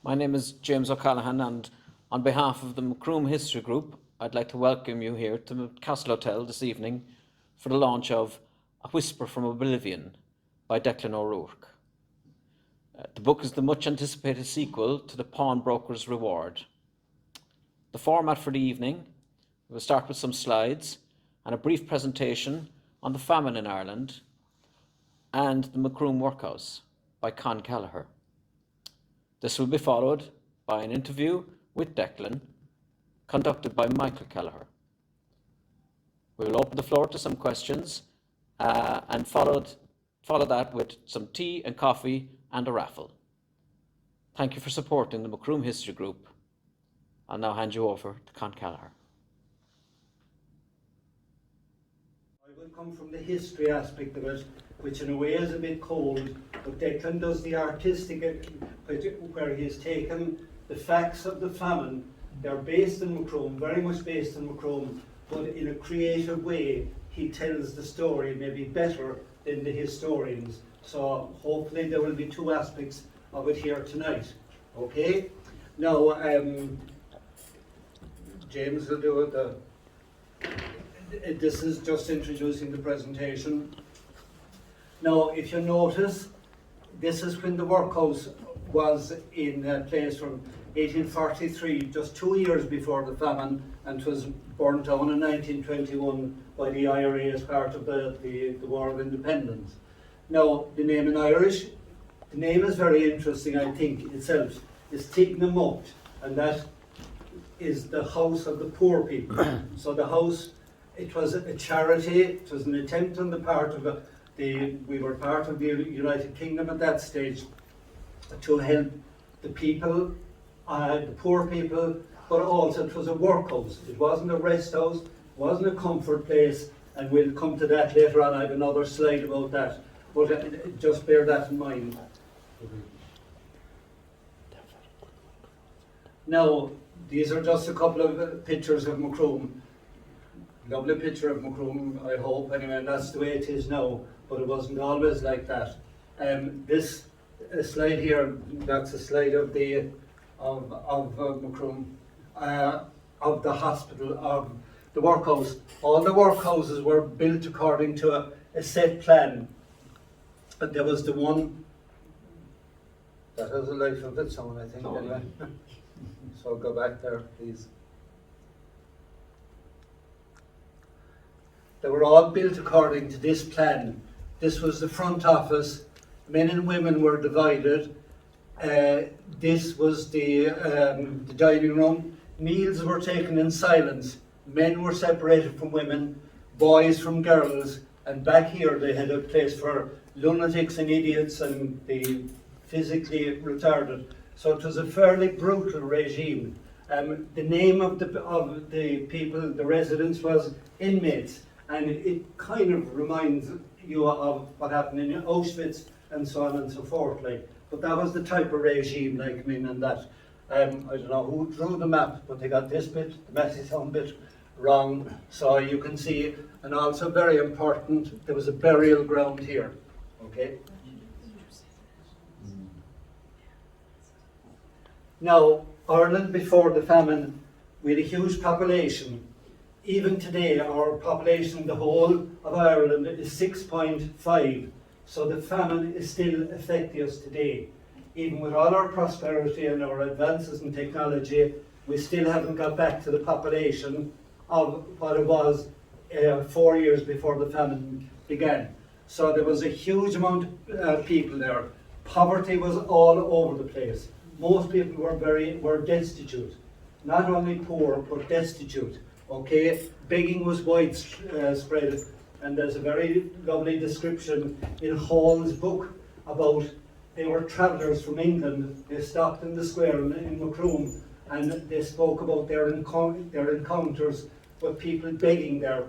My name is James O'Callaghan, and on behalf of the Macroom History Group, I'd like to welcome you here to the Castle Hotel this evening for the launch of A Whisper from Oblivion by DECLAN O'Rourke. The book is the much anticipated sequel to The Pawnbroker's Reward. The format for the evening will start with some slides and a brief presentation on the famine in Ireland and the Macroom Workhouse by Con Kelleher. This will be followed by an interview with Declan, conducted by Michael Kelleher. We will open the floor to some questions and follow that with some tea and coffee and a raffle. Thank you for supporting the Macroom History Group. I'll now hand you over to Con Kelleher. I will come from the history aspect of it, which in a way is a bit cold, but Declan does the artistic, where he's taken the facts of the famine. They're based in Macroom, very much based in Macroom, but in a creative way he tells the story maybe better than the historians. So hopefully there will be two aspects of it here tonight. Okay? Now, James will do it. This is just introducing the presentation. Now, if you notice, this is when the workhouse was in place from 1843, just 2 years before the famine, and it was burnt down in 1921 by the IRA as part of the War of Independence. Now, the name in Irish, the name is very interesting, I think, itself. It's Tignamocht, and that is the house of the poor people. So the house, it was a charity, it was an attempt on the part of we were part of the United Kingdom at that stage, to help the people, the poor people, but also it was a workhouse. It wasn't a rest house, it wasn't a comfort place, and we'll come to that later on. I have another slide about that, but just bear that in mind. Now, these are just a couple of pictures of Macroom. Lovely picture of Macroom, I hope, anyway, and that's the way it is now, but it wasn't always like that. This slide here, that's a slide of the Macroom, of the hospital, of the workhouse. All the workhouses were built according to a set plan, but there was the one that has a life of its own, I think, anyway. So go back there, please. They were all built according to this plan. This was the front office. Men and women were divided. This was the dining room. Meals were taken in silence. Men were separated from women, boys from girls, and back here they had a place for lunatics and idiots and the physically retarded. So it was a fairly brutal regime. The name of the people, the residents, was inmates, and it kind of reminds you of what happened in Auschwitz and so on and so forth. But that was the type of regime, and that. I don't know who drew the map, but they got this bit, the Messitown bit, wrong. So you can see, and also very important, there was a burial ground here. Okay. Now, Ireland before the famine, we had a huge population. Even today, our population, the whole of Ireland, is 6.5. So the famine is still affecting us today. Even with all our prosperity and our advances in technology, we still haven't got back to the population of what it was 4 years before the famine began. So there was a huge amount of people there. Poverty was all over the place. Most people were destitute, not only poor but destitute. Okay, begging was widespread, and there's a very lovely description in Hall's book about they were travellers from England. They stopped in the square in Macroom, and they spoke about their encounters with people begging there.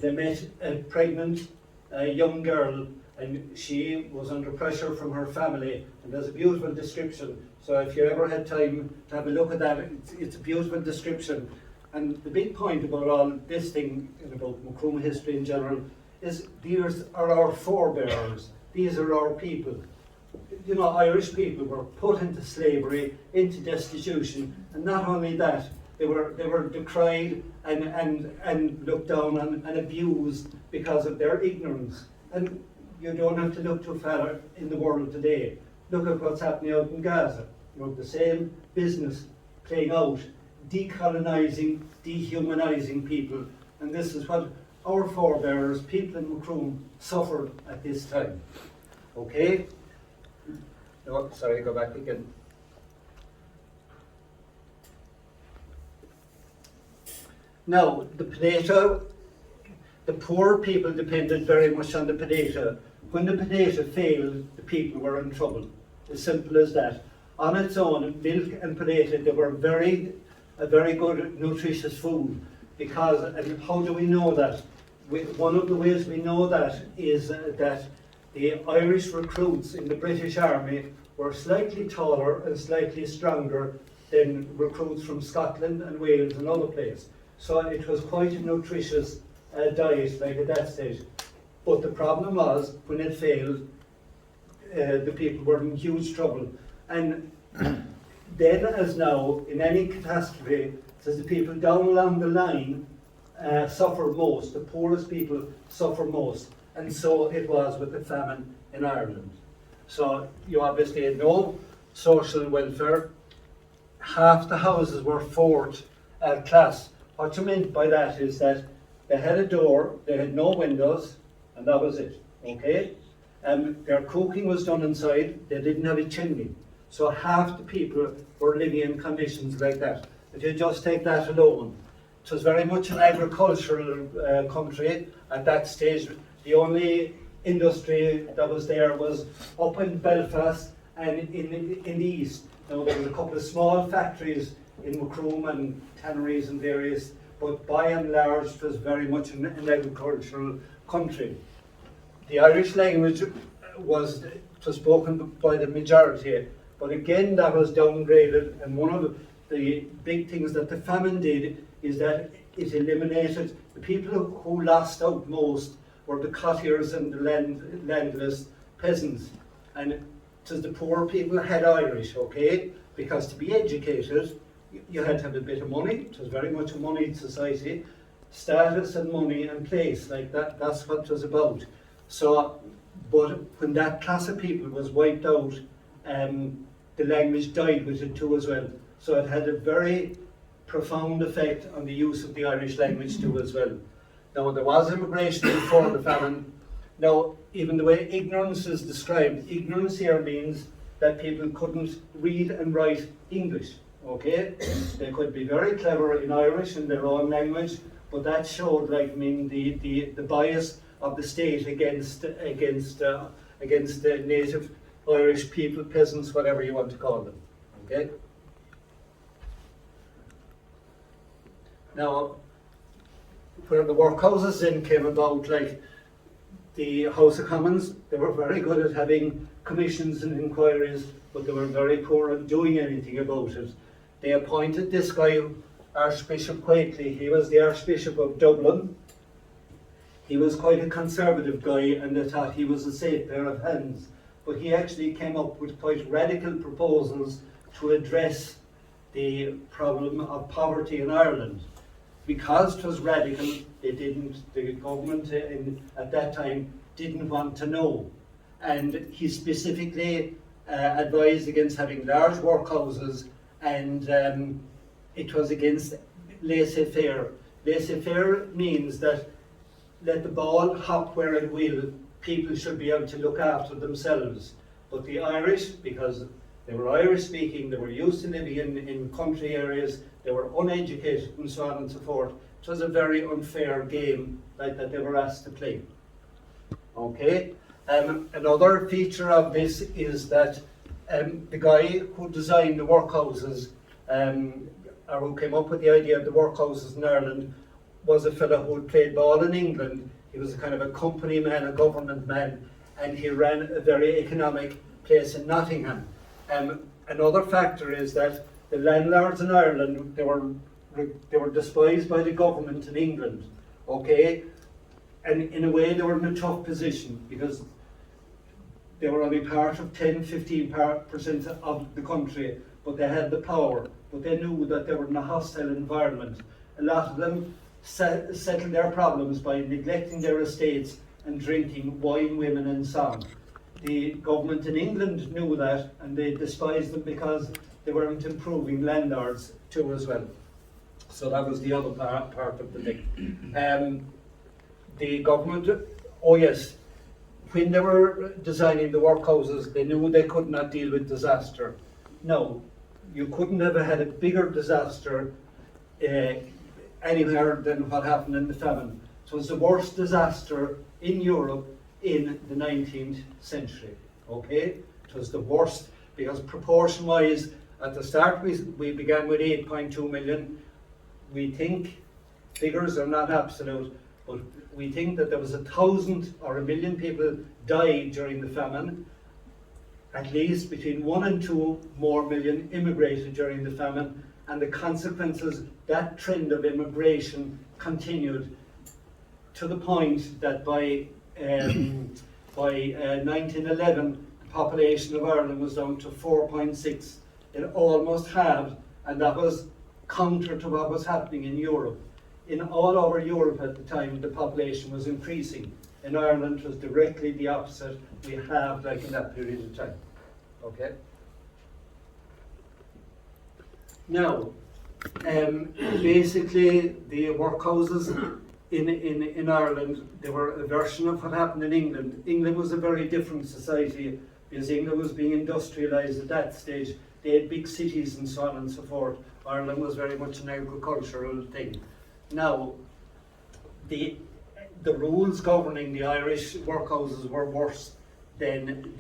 They met a pregnant young girl, and she was under pressure from her family, and there's a beautiful description. So if you ever had time to have a look at that, it's a beautiful description. And the big point about all this thing, and about Macroom history in general, is these are our forebears. These are our people. you know, Irish people were put into slavery, into destitution, and not only that, they were decried and looked down on and abused because of their ignorance. And you don't have to look too far in the world today. Look at what's happening out in Gaza. You know, the same business playing out, decolonizing, dehumanizing people. And this is what our forebears, people in Macroom, suffered at this time. Okay? No, sorry, go back again. Now, the potato, the poor people depended very much on the potato. When the potato failed, the people were in trouble. As simple as that. On its own, milk and potato, they were a very good nutritious food. Because, and how do we know that? One of the ways we know that is that the Irish recruits in the British Army were slightly taller and slightly stronger than recruits from Scotland and Wales and other places. So it was quite a nutritious diet, like at that stage. But the problem was, when it failed, the people were in huge trouble. And then, as now, in any catastrophe, it says the people down along the line suffer most, the poorest people suffer most. And so it was with the famine in Ireland. So you obviously had no social welfare. Half the houses were fourth class. What you meant by that is that they had a door, they had no windows, and that was it, okay? Their cooking was done inside, they didn't have a chimney. So half the people were living in conditions like that. If you just take that alone, it was very much an agricultural country at that stage. The only industry that was there was up in Belfast and in the east. Now there were a couple of small factories in Macroom and tanneries and various, but by and large it was very much an agricultural country. The Irish language was spoken by the majority, but again that was downgraded, and one of the big things that the famine did is that it eliminated the people who lost out most were the cottiers and the landless peasants. And it was the poor people had Irish, okay? Because to be educated, you had to have a bit of money. It was very much a moneyed society. Status and money and place, like that, that's what it was about. So, but when that class of people was wiped out, the language died with it too as well. So it had a very profound effect on the use of the Irish language too as well. Now, there was immigration before the famine. Now, even the way ignorance is described, ignorance here means that people couldn't read and write English, okay? They could be very clever in Irish in their own language, but that showed, like, I mean, the bias of the state against the native Irish people, peasants, whatever you want to call them, okay? Now, where the workhouses then came about, like the House of Commons, they were very good at having commissions and inquiries, but they were very poor at doing anything about it. They appointed this guy, Archbishop Quakely. He was the Archbishop of Dublin. He was quite a conservative guy, and they thought he was a safe pair of hands. But he actually came up with quite radical proposals to address the problem of poverty in Ireland. Because it was radical, the government at that time didn't want to know. And he specifically advised against having large workhouses, and it was against laissez-faire. Laissez-faire means that let the ball hop where it will, people should be able to look after themselves. But the Irish, because they were Irish speaking, they were used to living in country areas, they were uneducated and so on and so forth. It was a very unfair game like that they were asked to play. Okay. Another feature of this is that the guy who designed the workhouses, or who came up with the idea of the workhouses in Ireland, was a fellow who had played ball in England. He was a kind of a company man, a government man, and he ran a very economic place in Nottingham. Another factor is that the landlords in Ireland, they were despised by the government in England, okay? And in a way they were in a tough position because they were only part of 10–15% of the country, but they had the power, but they knew that they were in a hostile environment. A lot of them settled their problems by neglecting their estates and drinking wine, women and song. The government in England knew that, and they despised them because they weren't improving landlords too as well. So that was the other part of the thing. The government, oh yes, when they were designing the workhouses, they knew they could not deal with disaster. No, you couldn't have had a bigger disaster anywhere than what happened in the famine. It was the worst disaster in Europe in the 19th century, okay? It was the worst because proportion-wise, at the start we began with 8.2 million. We think, figures are not absolute, but we think that there was 1,000 or 1,000,000 people died during the famine. At least between 1 and 2 more million immigrated during the famine, and the consequences, that trend of immigration continued to the point that by 1911, the population of Ireland was down to 4.6. It almost halved, and that was counter to what was happening in Europe. In all over Europe at the time, the population was increasing. In Ireland, it was directly the opposite. We halved like in that period of time. Okay. Now, basically, the workhouses in Ireland, they were a version of what happened in England. England was a very different society because England was being industrialised at that stage. They had big cities and so on and so forth. Ireland was very much an agricultural thing. Now, the rules governing the Irish workhouses were worse than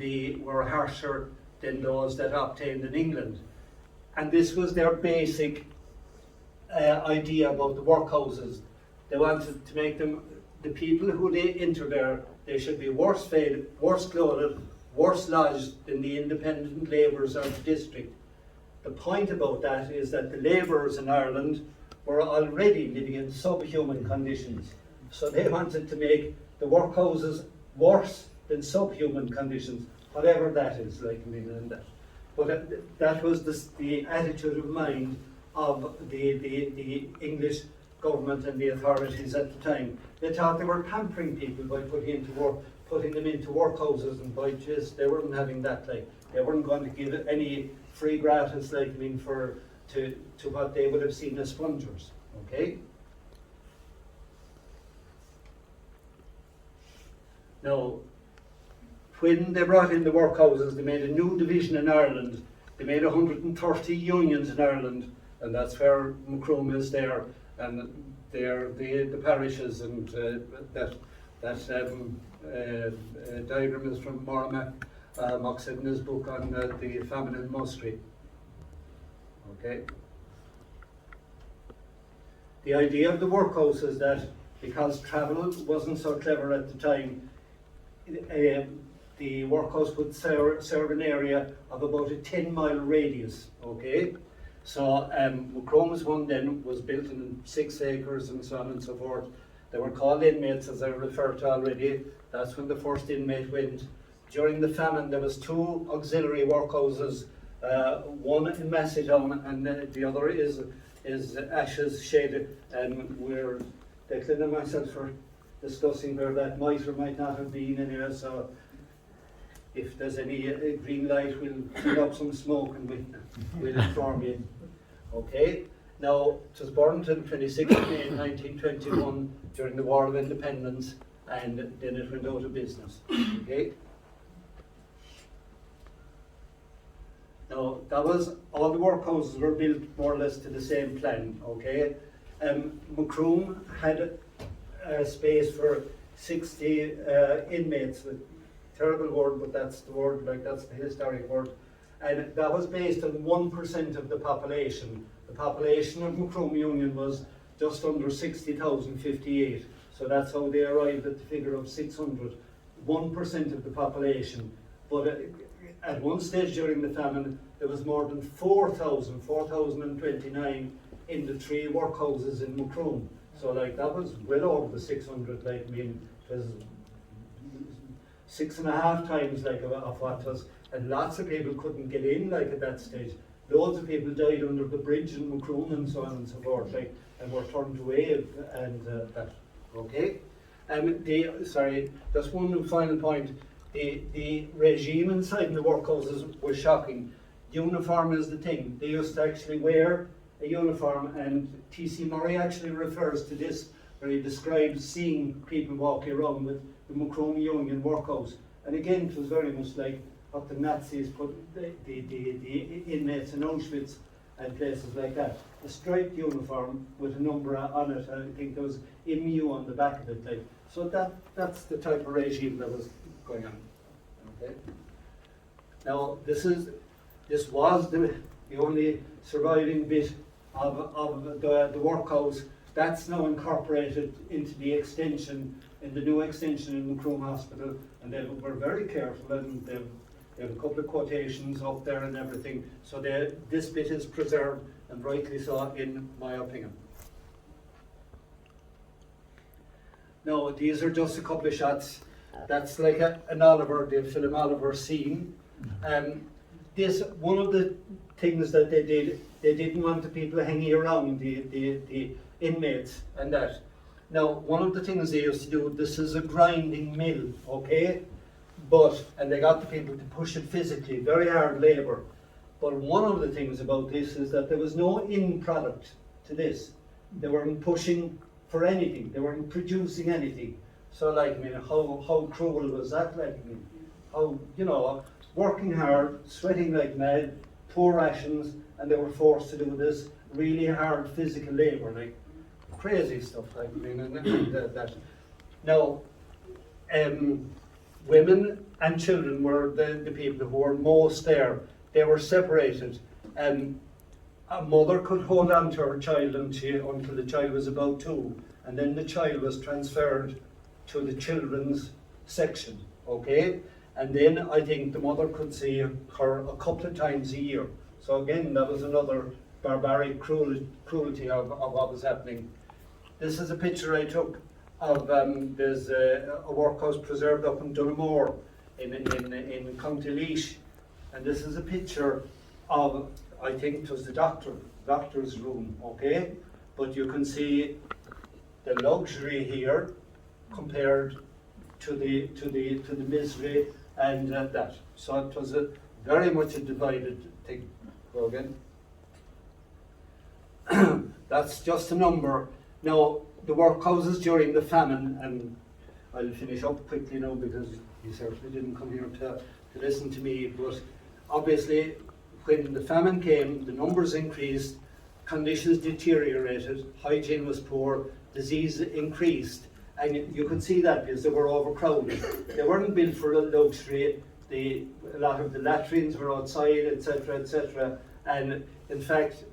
were harsher than those that obtained in England. And this was their basic idea about the workhouses. They wanted to make them, the people who they enter there, they should be worse fed, worse clothed, worse lodged than the independent labourers of the district. The point about that is that the labourers in Ireland were already living in subhuman conditions. So they wanted to make the workhouses worse than subhuman conditions, whatever that is, like in that. But that was the attitude of mind of the English government and the authorities at the time. They thought they were pampering people by putting them into workhouses, and by just they weren't having that, like they weren't going to give it any free gratis, like to what they would have seen as spongers. Okay. Now, when they brought in the workhouses, they made a new division in Ireland. They made 130 unions in Ireland, and that's where Macroom is there, and they're the parishes, and that diagram is from Mock said in his book on the famine in Musgrave. Okay. The idea of the workhouse is that because travel wasn't so clever at the time, the workhouse would serve an area of about a 10-mile radius. Okay, so Macroom's one then was built in 6 acres and so on and so forth. They were called inmates, as I referred to already. That's when the first inmate went. During the famine, there was 2 auxiliary workhouses, one in Macedon and the other is Ashes Shaded, and we're Declan and myself are discussing where that might or might not have been anyway, so if there's any green light, we'll put up some smoke and we'll inform you. Okay, now it was burned on 26th of May 1921 during the War of Independence, and then it went out of business. Okay. Now, that was, all the workhouses were built more or less to the same plan, okay? Macroom had space for 60 inmates, a terrible word, but that's the word, like that's the historic word. And that was based on 1% of the population. The population of Macroom Union was just under 60,058. So that's how they arrived at the figure of 600. 1% of the population. But at one stage during the famine, there was more than 4,029 in the 3 workhouses in Macroom. So like that was well over the 600, like I mean, it was, 6.5 times like of what was, and lots of people couldn't get in like at that stage. Loads of people died under the bridge in Macroom and so on and so forth, like, and were turned away, and that. Okay. Sorry, just one final point. The regime inside the workhouses was shocking. Uniform is the thing. They used to actually wear a uniform, and T.C. Murray actually refers to this, where he describes seeing people walking around with the Macroom Union workhouse. And again, it was very much like what the Nazis put the inmates in Auschwitz and places like that. A striped uniform with a number on it, and I think there was MU on the back of it. Like, so that's the type of regime that was going on. Okay. Now this was the only surviving bit of the workhouse. That's now incorporated into the extension, in the new extension in Macroom Hospital, and they were very careful, and they have a couple of quotations up there and everything. So this bit is preserved, and rightly so, in my opinion. Now, these are just a couple of shots. That's like an Oliver, the film Oliver scene. One of the things that they did, they didn't want the people hanging around the inmates and that. Now, one of the things they used to do, this is a grinding mill, okay? And they got the people to push it physically, very hard labour. But one of the things about this is that there was no end product to this. They weren't pushing for anything. They weren't producing anything. So, like, I mean, how cruel was that? Like, I mean, how, you know, working hard, sweating like mad, poor rations, and they were forced to do this really hard physical labour, like crazy stuff. Like, I mean, and that. Now, women and children were the people who were most there. They were separated. A mother could hold on to her child until the child was about 2, and then the child was transferred to the children's section, okay? And then I think the mother could see her a couple of times a year. So again, that was another barbaric cruelty of what was happening. This is a picture I took of, there's a workhouse preserved up in Dunamore in County Laois. And this is a picture of, I think it was the doctor's room, okay? But you can see the luxury here compared to the misery and that. So it was very much a divided thing. Go again. That's just a number. Now, the workhouses during the famine, and I'll finish up quickly now because you certainly didn't come here to listen to me, but obviously when the famine came, the numbers increased, conditions deteriorated, hygiene was poor, disease increased, and you could see that because they were overcrowded. They weren't built for luxury. A lot of the latrines were outside, etc., etc. And in fact,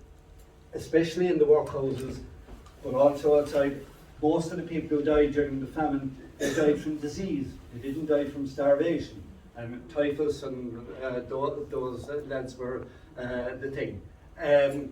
especially in the workhouses, but also outside, most of the people who died during the famine, they died from disease. They didn't die from starvation. And typhus and those lads were the thing. It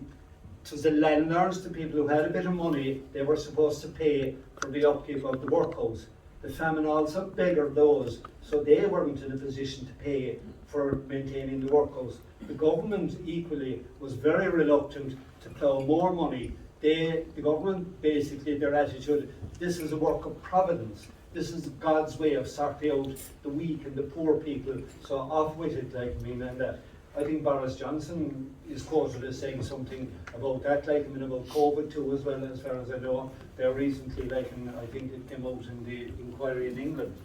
was the landlords, the people who had a bit of money, they were supposed to pay for the upkeep of the workhouse. The famine also beggared those, so they weren't in a position to pay for maintaining the workhouse. The government equally was very reluctant to plough more money. The government, basically, their attitude, this is a work of providence. This is God's way of sorting out the weak and the poor people. So off with it, like, I mean, and that. I think Boris Johnson is quoted as saying something about that, like, I mean, about COVID too, as well, as far as I know. There recently, like, and I think it came out in the inquiry in England.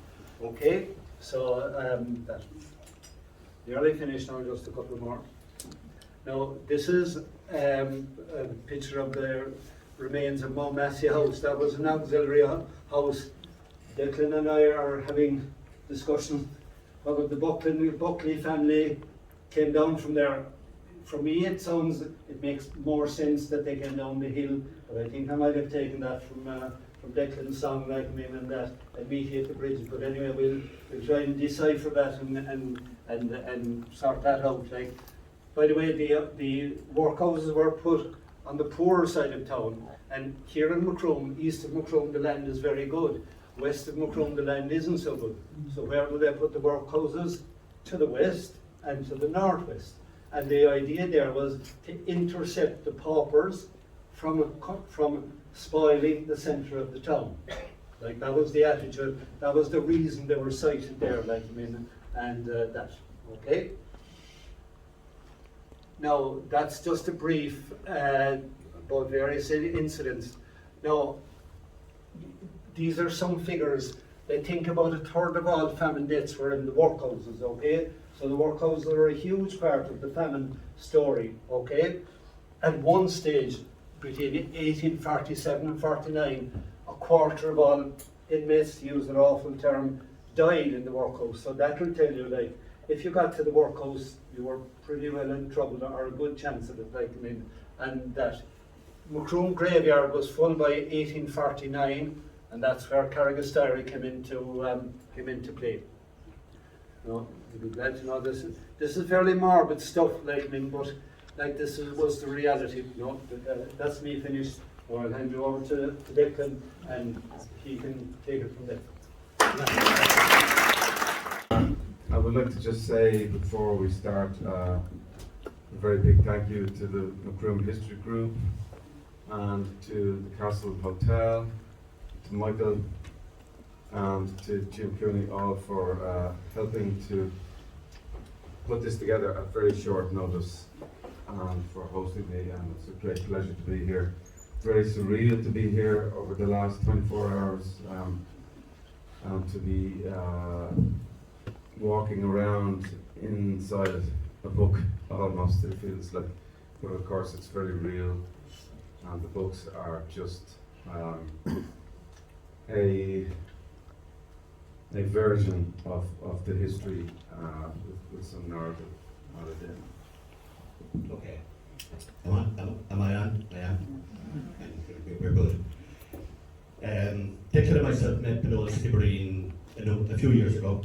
Okay, so that. Nearly finished now, just a couple more. Now, this is a picture of the remains of Mount Massey House. That was an auxiliary house. Declan and I are having discussions about the Buckley family came down from there. For me, it makes more sense that they came down the hill, but I think I might have taken that from Declan's song, like, I mean, and that, and meet you at the bridge. But anyway, we'll try and decipher that and sort that out. Like, by the way, the workhouses were put on the poorer side of town, and here in Macroom, east of Macroom, the land is very good. West of Macroom, the land isn't so good. So where do they put the workhouses? To the west and to the northwest. And the idea there was to intercept the paupers from spoiling the centre of the town. Like, that was the attitude, that was the reason they were sited there, like, I mean, and that, okay? Now, that's just a brief about various incidents. Now, these are some figures. They think about a third of all famine deaths were in the workhouses, okay? So the workhouses are a huge part of the famine story, okay? At one stage, between 1847 and 49, a quarter of all inmates, to use an awful term, died in the workhouse. So that will tell you, like, if you got to the workhouse, you were pretty well in trouble, or a good chance of it, like, I mean, and that. Macroom graveyard was full by 1849, and that's where Carrigastory came into play. You know, you'll be glad to know this is fairly morbid stuff, like, I mean, but like, was the reality. You know, that's me finished. So I'll hand you over to Declan, and he can take it from there. I would like to just say before we start a very big thank you to the Macroom History Group and to the Castle Hotel, to Michael and to Jim Cooney, all for helping to put this together at very short notice and for hosting me, and it's a great pleasure to be here. Very surreal to be here over the last 24 hours and to be walking around inside a book almost, it feels like, but of course it's very real, and the books are just a version of the history with some narrative added in. Okay. Am I on? I am. We're good. Declan and myself met below Skibbereen a few years ago.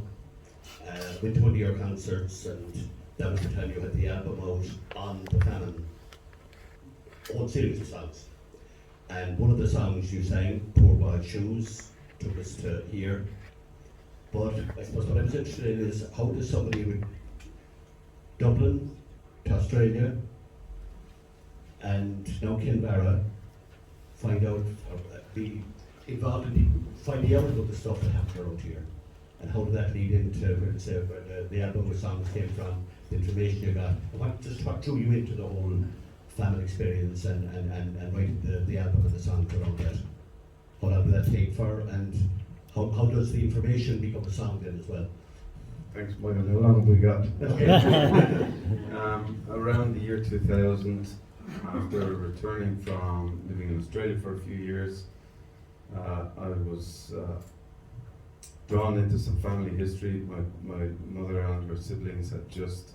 Went to one of your concerts, and that was the time you had the album out on the famine. Whole series of songs. And one of the songs you sang, Poor Wild Shoes, took us to here. But I suppose what I was interested in is, how does somebody with Dublin to Australia and now Kinvara find out, be involved in finding out about the stuff that happened around here? And how did that lead into where the album of songs came from, the information you got? What drew you into the whole family experience and writing the album and the songs around that? How long did that take for, and how does the information become a song then as well? Thanks, Michael. How long have we got? Around the year 2000, after returning from living in Australia for a few years, I was drawn into some family history. My mother and her siblings had just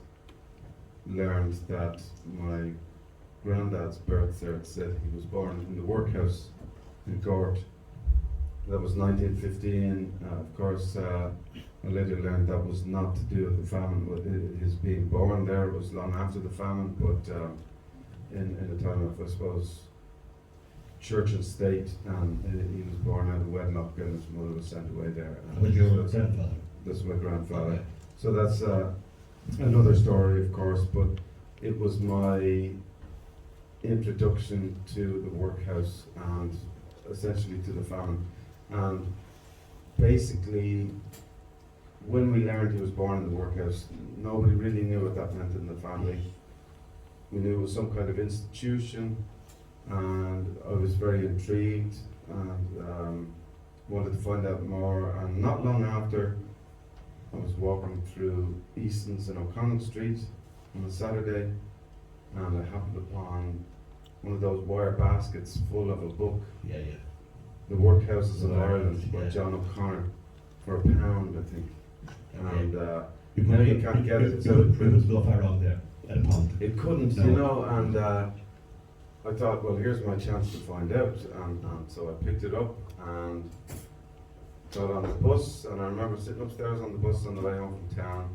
learned that my granddad's birth cert said he was born in the workhouse in Gort. That was 1915. Of course, I later learned that was not to do with the famine. His being born there was long after the famine, but in a time of, I suppose, church and state, and he was born out of wedlock, and his mother was sent away there. Was your grandfather? That's my grandfather. Okay. So that's another story, of course, but it was my introduction to the workhouse and essentially to the famine. And basically, when we learned he was born in the workhouse, nobody really knew what that meant in the family. We knew it was some kind of institution, and I was very intrigued and wanted to find out more. And not long after, I was walking through Easton's in O'Connell Street on a Saturday, and I happened upon one of those wire baskets full of a book, Yeah. The Workhouses of Ireland, by Yeah. John O'Connor, for £1, I think. Okay. And You now you can't get it. It's out of print. It go far wrong there at a pound. It couldn't, No. you know, and I thought, well, here's my chance to find out, and so I picked it up and got on the bus, and I remember sitting upstairs on the bus on the way home from town,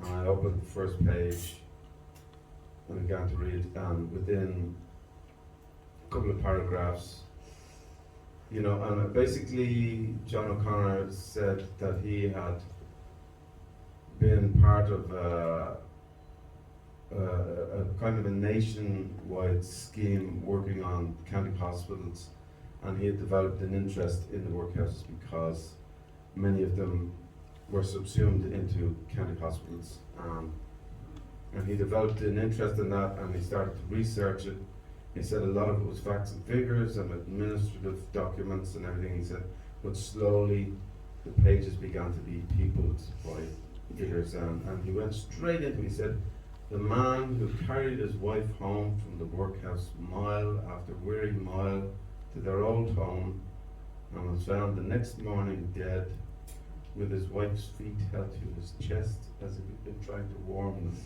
and I opened the first page and began to read, and within a couple of paragraphs, you know, and basically John O'Connor said that he had been part of a kind of a nationwide scheme working on county hospitals, and he had developed an interest in the workhouses because many of them were subsumed into county hospitals. And he developed an interest in that, and he started to research it. He said a lot of it was facts and figures and administrative documents and everything. He said, but slowly the pages began to be peopled by figures, and he went straight into, he said, the man who carried his wife home from the workhouse mile after weary mile to their old home and was found the next morning dead with his wife's feet held to his chest as if he'd been trying to warm them.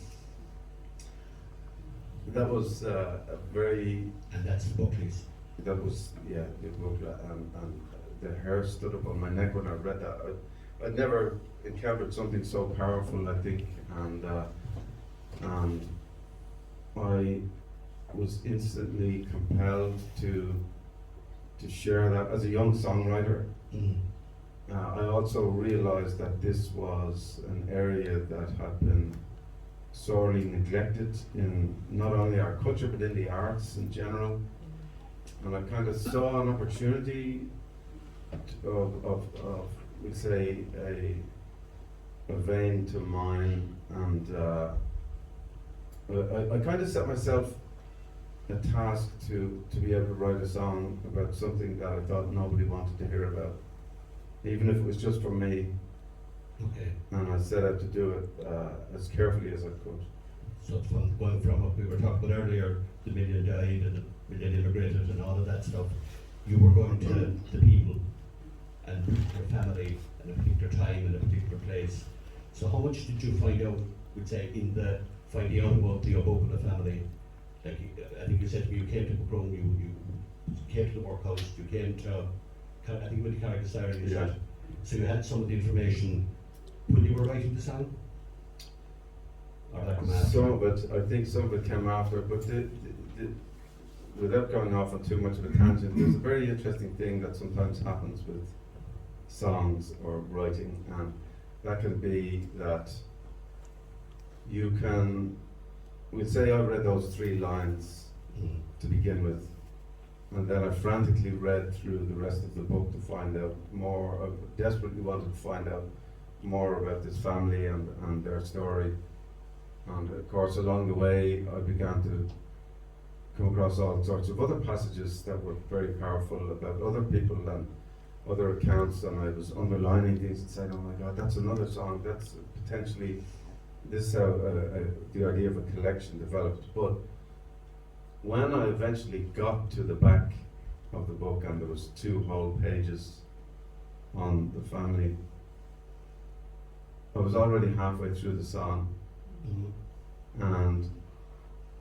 That was a very... And that's the book, please. That was, yeah, the book, and the hair stood up on my neck when I read that. I'd never encountered something so powerful, I think, and I was instantly compelled to share that as a young songwriter. I also realized that this was an area that had been sorely neglected in not only our culture but in the arts in general, and I kind of saw an opportunity of we'd say a vein to mine, and I kind of set myself a task to be able to write a song about something that I thought nobody wanted to hear about, even if it was just for me. Okay. And I set out to do it as carefully as I could. So it's from going from what we were talking about earlier, the million died and the million immigrated and all of that stuff, you were going to the people and your family at a particular time in a particular place. So how much did you find out, we'd say, in the finding out about the O'Bogan family? Like, I think you said to me you came to Macron, you came to the workhouse, you came to, I think with the Carrick Siren, you said. So you had some of the information when you were writing the song? Or that come after? Some of it, I think some of it came after, but without going off on too much of a tangent, there's a very interesting thing that sometimes happens with songs or writing, and that can be that you can, we'd say I read those 3 lines to begin with, and then I frantically read through the rest of the book to find out more. I desperately wanted to find out more about this family and their story. And of course, along the way, I began to come across all sorts of other passages that were very powerful about other people and other accounts, and I was underlining things and saying, oh my God, that's another song, that's potentially, this is how the idea of a collection developed. But when I eventually got to the back of the book and there was 2 whole pages on the family, I was already halfway through the song, and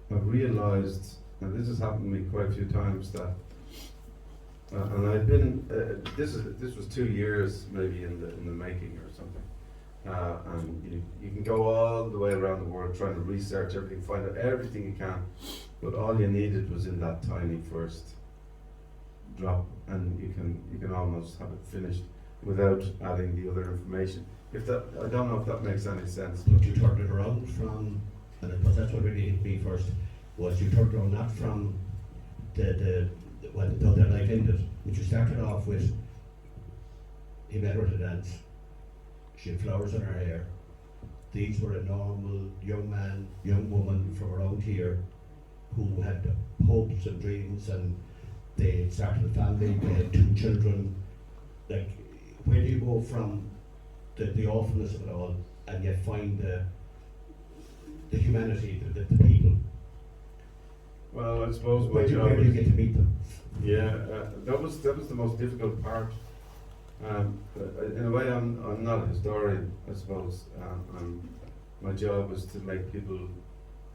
I realized, and this has happened to me quite a few times, that and I've been this was 2 years maybe in the making or something, and you can go all the way around the world trying to research everything, find out everything you can, but all you needed was in that tiny first drop, and you can almost have it finished without adding the other information. If that, I don't know if that makes any sense. But you turned it around from, and I suppose that's what really hit me first, was you turned it around not from how their life ended, but you started off with, he met her to dance, she had flowers in her hair, these were a normal young man, young woman from around here who had hopes and dreams, and they started a family, they had 2 children. Like, where do you go from the awfulness of it all and yet find the humanity, the people? Well, I suppose Where do you get to meet them? Yeah, that was the most difficult part. In a way, I'm not a historian, I suppose. My job was to make people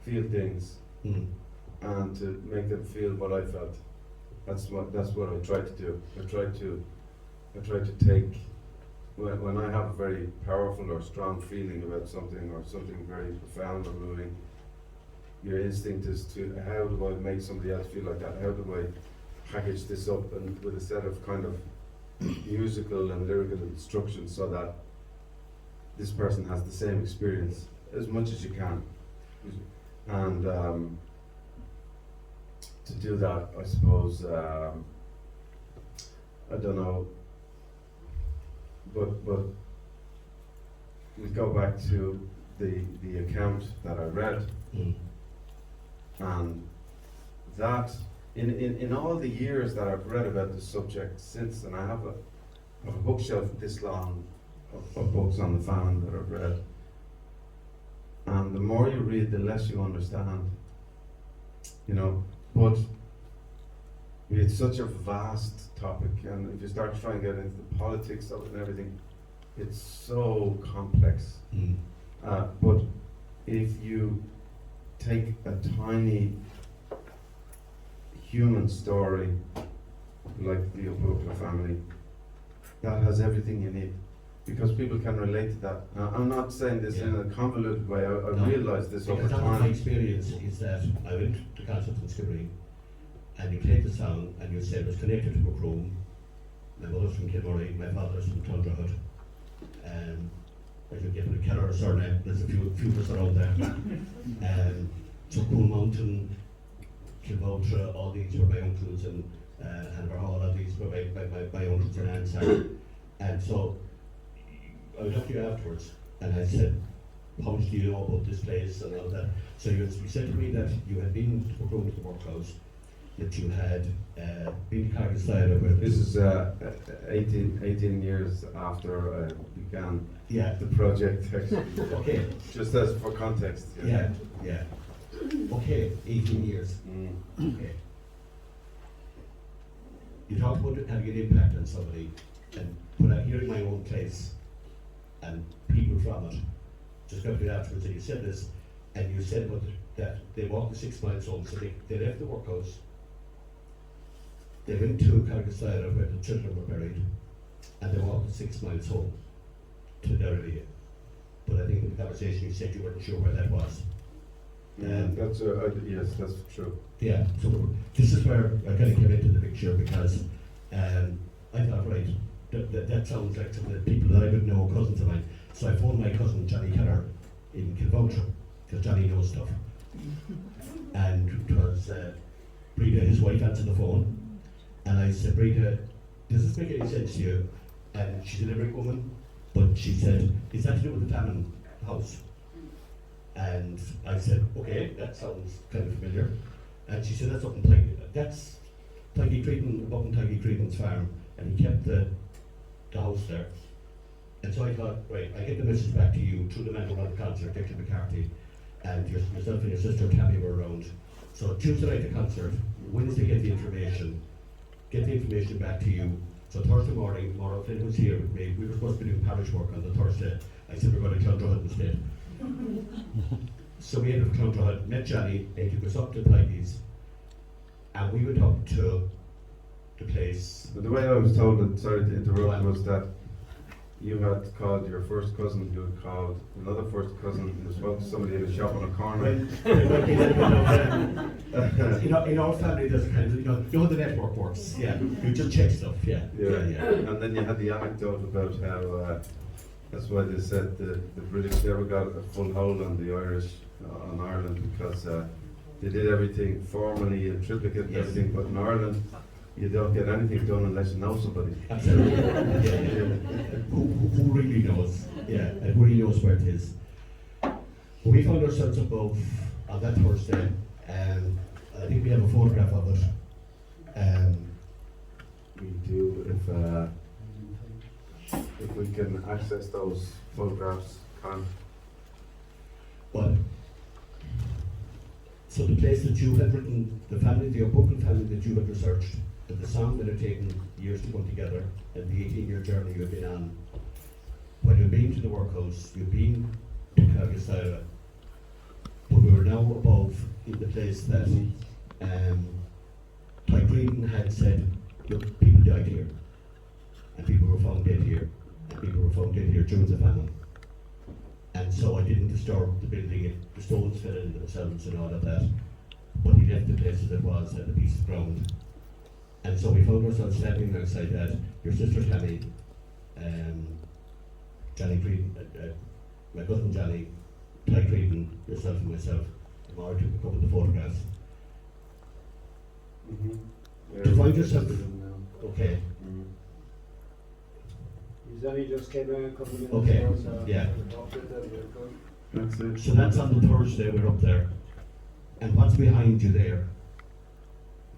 feel things and to make them feel what I felt. That's what I tried to do. I tried to take, when I have a very powerful or strong feeling about something or something very profound or moving, your instinct is to, how do I make somebody else feel like that? How do I package this up and with a set of kind of musical and lyrical instructions so that this person has the same experience as much as you can. And to do that, I suppose, I don't know, but we go back to the account that I read, and that in all the years that I've read about the subject since, and I have a bookshelf this long of books on the famine that I've read, and the more you read, the less you understand, you know. But it's such a vast topic, and if you start trying to get into the politics of it and everything, it's so complex. But if you take a tiny human story like the ROURKE family, that has everything you need, because people can relate to that. I'm not saying this in a convoluted way. I realised this over time. My experience is that I went to concerts in Skibbereen, and you played the song, and you said it was connected to Macroom. My mother's from Kilmurray, my father's from Tundra. I should get a Keller or surname. There's a few of us around there. So Cool Mountain, Kilmoutra, all these were my uncles, and Hanover Hall, all these were my uncles and aunts. And so I was up to you afterwards, and I said, how much do you know about this place and all that? So you said to me that you had been to Macroom to the workhouse, that you had been to Carrickstyle. This is 18 years after I began the project, actually. Okay. Just as for context. Yeah. Okay, 18 years. Okay. You talked about having an impact on somebody, and when I'm hearing my own place and people from it, just got to afterwards, and you said this, and you said about that they walked the 6 miles home, so they left the workhouse, they went to Carrickstyle where the children were buried, and they walked the 6 miles home to their area. But I think in the conversation you said you weren't sure where that was. That's yes, that's true. Yeah, so this is where I kind of came into the picture, because I thought, right, that sounds like some of the people that I would know, cousins of mine. So I phoned my cousin Johnny Keller in Kilmoutra, because Johnny knows stuff. And it was Breda, his wife, answered the phone, and I said, Breda, does this make any sense to you? And she's a Limerick woman, but she said, is that to do with the famine house? And I said, okay, that sounds kind of familiar. And she said, that's up in that's Tiggy Creedon, up in Tiggy Creedon's farm, and he kept the house there. And so I thought, right, I get the message back to you through the man who ran the concert, Declan McCarthy, and yourself and your sister Tammy were around. So Tuesday night the concert, Wednesday get the information back to you. So Thursday morning, Maura Flynn was here with me. We were supposed to be doing parish work on the Thursday. I said we're going to Clondrohid instead. So we ended up Clondrohid, met Johnny, and he took us up to Tiggy's, and we went up to the place. But the way I was told, sorry to interrupt, was that you had called your first cousin, who had called another first cousin, who spoke to somebody in a shop on a corner. In our family, there's a kind of, you know the network works. Yeah, you just check stuff. Yeah. And then you had the anecdote about how that's why they said the British never got a full hold on the Irish, on Ireland, because they did everything formally and triplicate and everything, but in Ireland, you don't get anything done unless you know somebody. Absolutely. Who really knows? Yeah, and who really knows where it is. But we found ourselves above on that Thursday, and I think we have a photograph of it. We do, if we can access those photographs, But so the place that you had written, the O'Brien family that you had researched, and the song that had taken years to put together, and the 18-year journey you've been on, when you've been to the workhouse, you've been to Carrickstyle, but we were now above in the place that Ty Creedon had said, look, people died here, and people were found dead here, and people were found dead here during the famine. And so I didn't disturb the building, the stones fell in themselves and all of that. But he left the place as it was, and the piece of ground. And so we found ourselves standing outside that, your sister Tammy, Johnny Creedon, my cousin Johnny, Ty Creedon, yourself and myself, and Mara took a couple of the photographs. Yeah, To find we're yourself- interested in now. Okay, He's only just came in a couple of minutes Okay, ago, so yeah. That's it. so that's on the Thursday, we're up there. And what's behind you there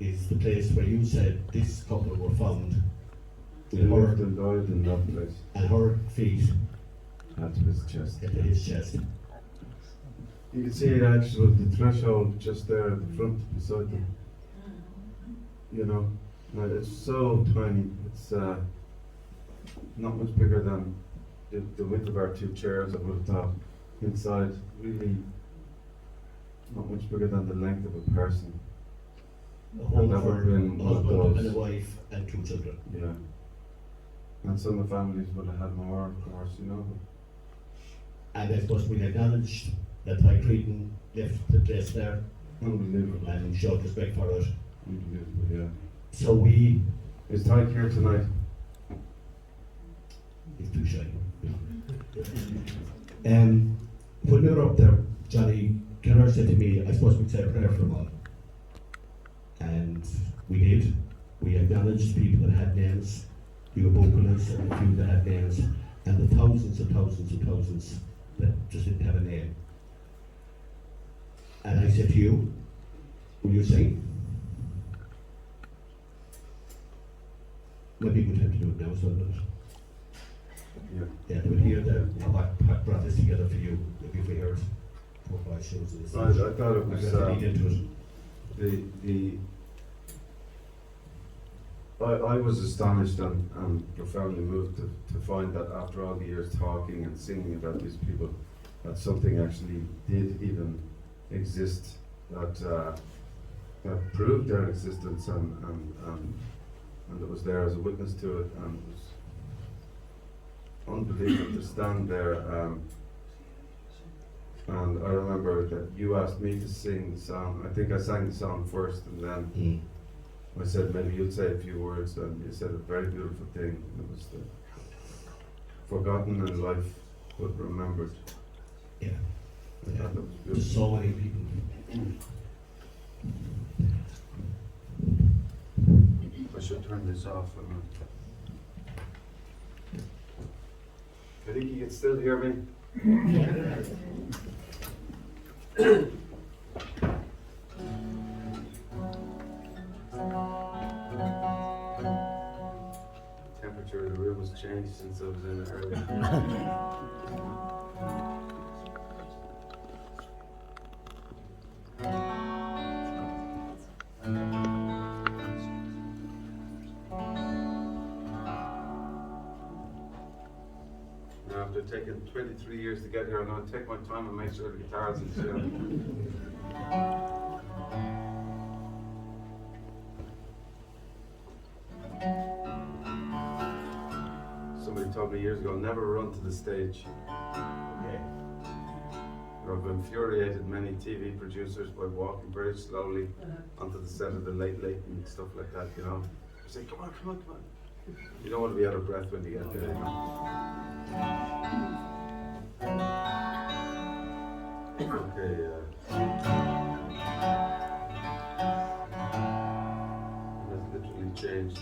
is the place where you said this couple were found He with lived her and died in that place. and her feet That's his chest. into his chest. You can see it actually with the threshold just there at the front beside them. You know, now it's so tiny. It's not much bigger than the width of our two chairs. I would have thought. Inside, really not much bigger than the length of a person. A home that for would have been a one of husband those. and a wife and 2 children. Yeah. And some of the families would have had more, of course, you know. And I suppose we acknowledged that Ty Creedon left the place there But unbelievable. and showed respect for it. Unbelievable, yeah. So we, Is Tyke here tonight? he's too shy. When we were up there, Johnny Keller said to me, I suppose we'd say a prayer for them all. And we did. We acknowledged people that had names, you were vocalists and a few that had names, and the thousands and thousands and thousands that just didn't have a name. And I said to you, will you sing? Might be a good time to do it now, so that Yeah. yeah, they would hear what brought this together for you, if we heard what my shows in this. I thought it was lead into it. I was astonished and profoundly moved to find that after all the years talking and singing about these people, that something actually did even exist that proved their existence and it was there as a witness to it, and it was unbelievable to stand there. And I remember that you asked me to sing the song. I think I sang the song first, and then I said maybe you'd say a few words, and you said a very beautiful thing. It was the forgotten in life but remembered. Yeah. I Yeah. thought that was There's beautiful. so many people. I should turn this off. I think you can still hear me. Temperature of the room has changed since I was in it earlier. Now, after taking 23 years to get here, I'm going to take my time and make sure the guitar's in tune. Somebody told me years ago, never run to the stage. Okay. I've infuriated many TV producers by walking very slowly onto the set of the Late Late and stuff like that, you know. I say, come on, come on, come on. You don't want to be out of breath when you get there, you know. Okay, it has literally changed.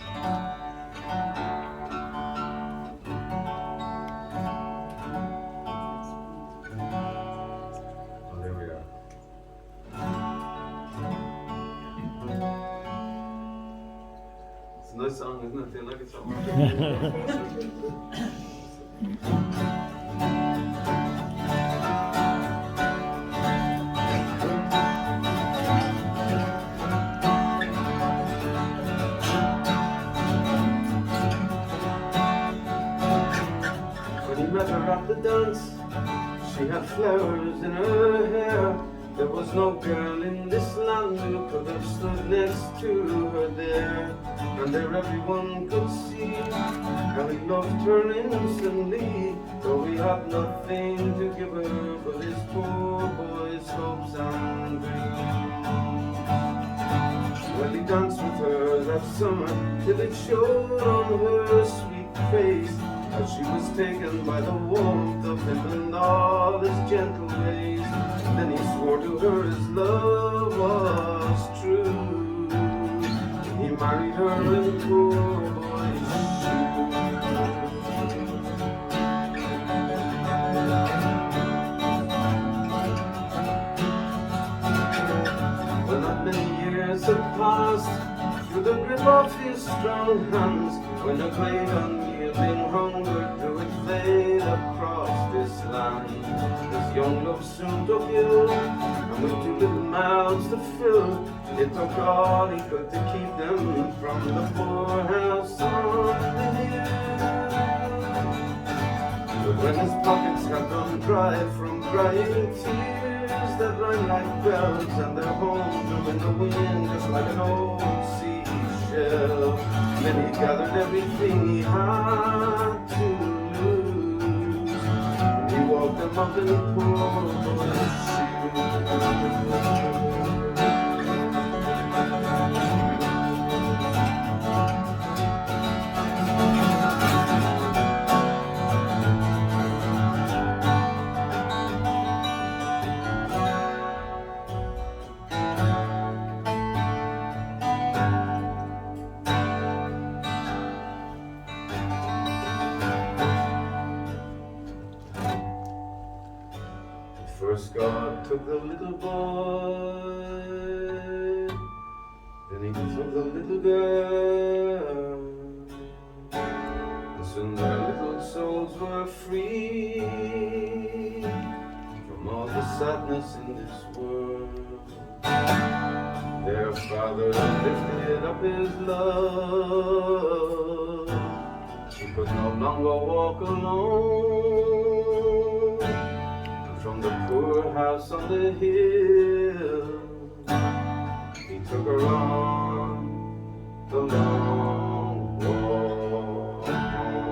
Oh, there we are. It's a nice song, isn't it? Do you like it so much? When he met her at the dance, she had flowers in her hair. There was no girl in this land who could have stood next to her there. And there everyone could see how he loved her instantly, though he had nothing to give her but his poor boy's hopes and dreams. Well, he danced with her that summer till it showed on her sweet face, as she was taken by the warmth of him and all his gentle ways. Then he swore to her his love was true. He married her in poor boy's shoes. Well, not many years had passed through the grip of his strong hands, when a great unyielding hunger drew its veil across this land. His young love soon took ill, and with two little mouths to fill, it took all he could to keep them from the poorhouse on the hill. But when his pockets had run dry from crying tears that rang like bells, and their home blew in the wind just like an old seashell, then he gathered everything he had to lose, and he walked them up in poor boy's shoes. First God took the little boy, then he took the little girl, and soon their little souls were free from all the sadness in this world. Their father lifted up his love, he could no longer walk alone. From the poor house on the hill, he took her on the long walk home.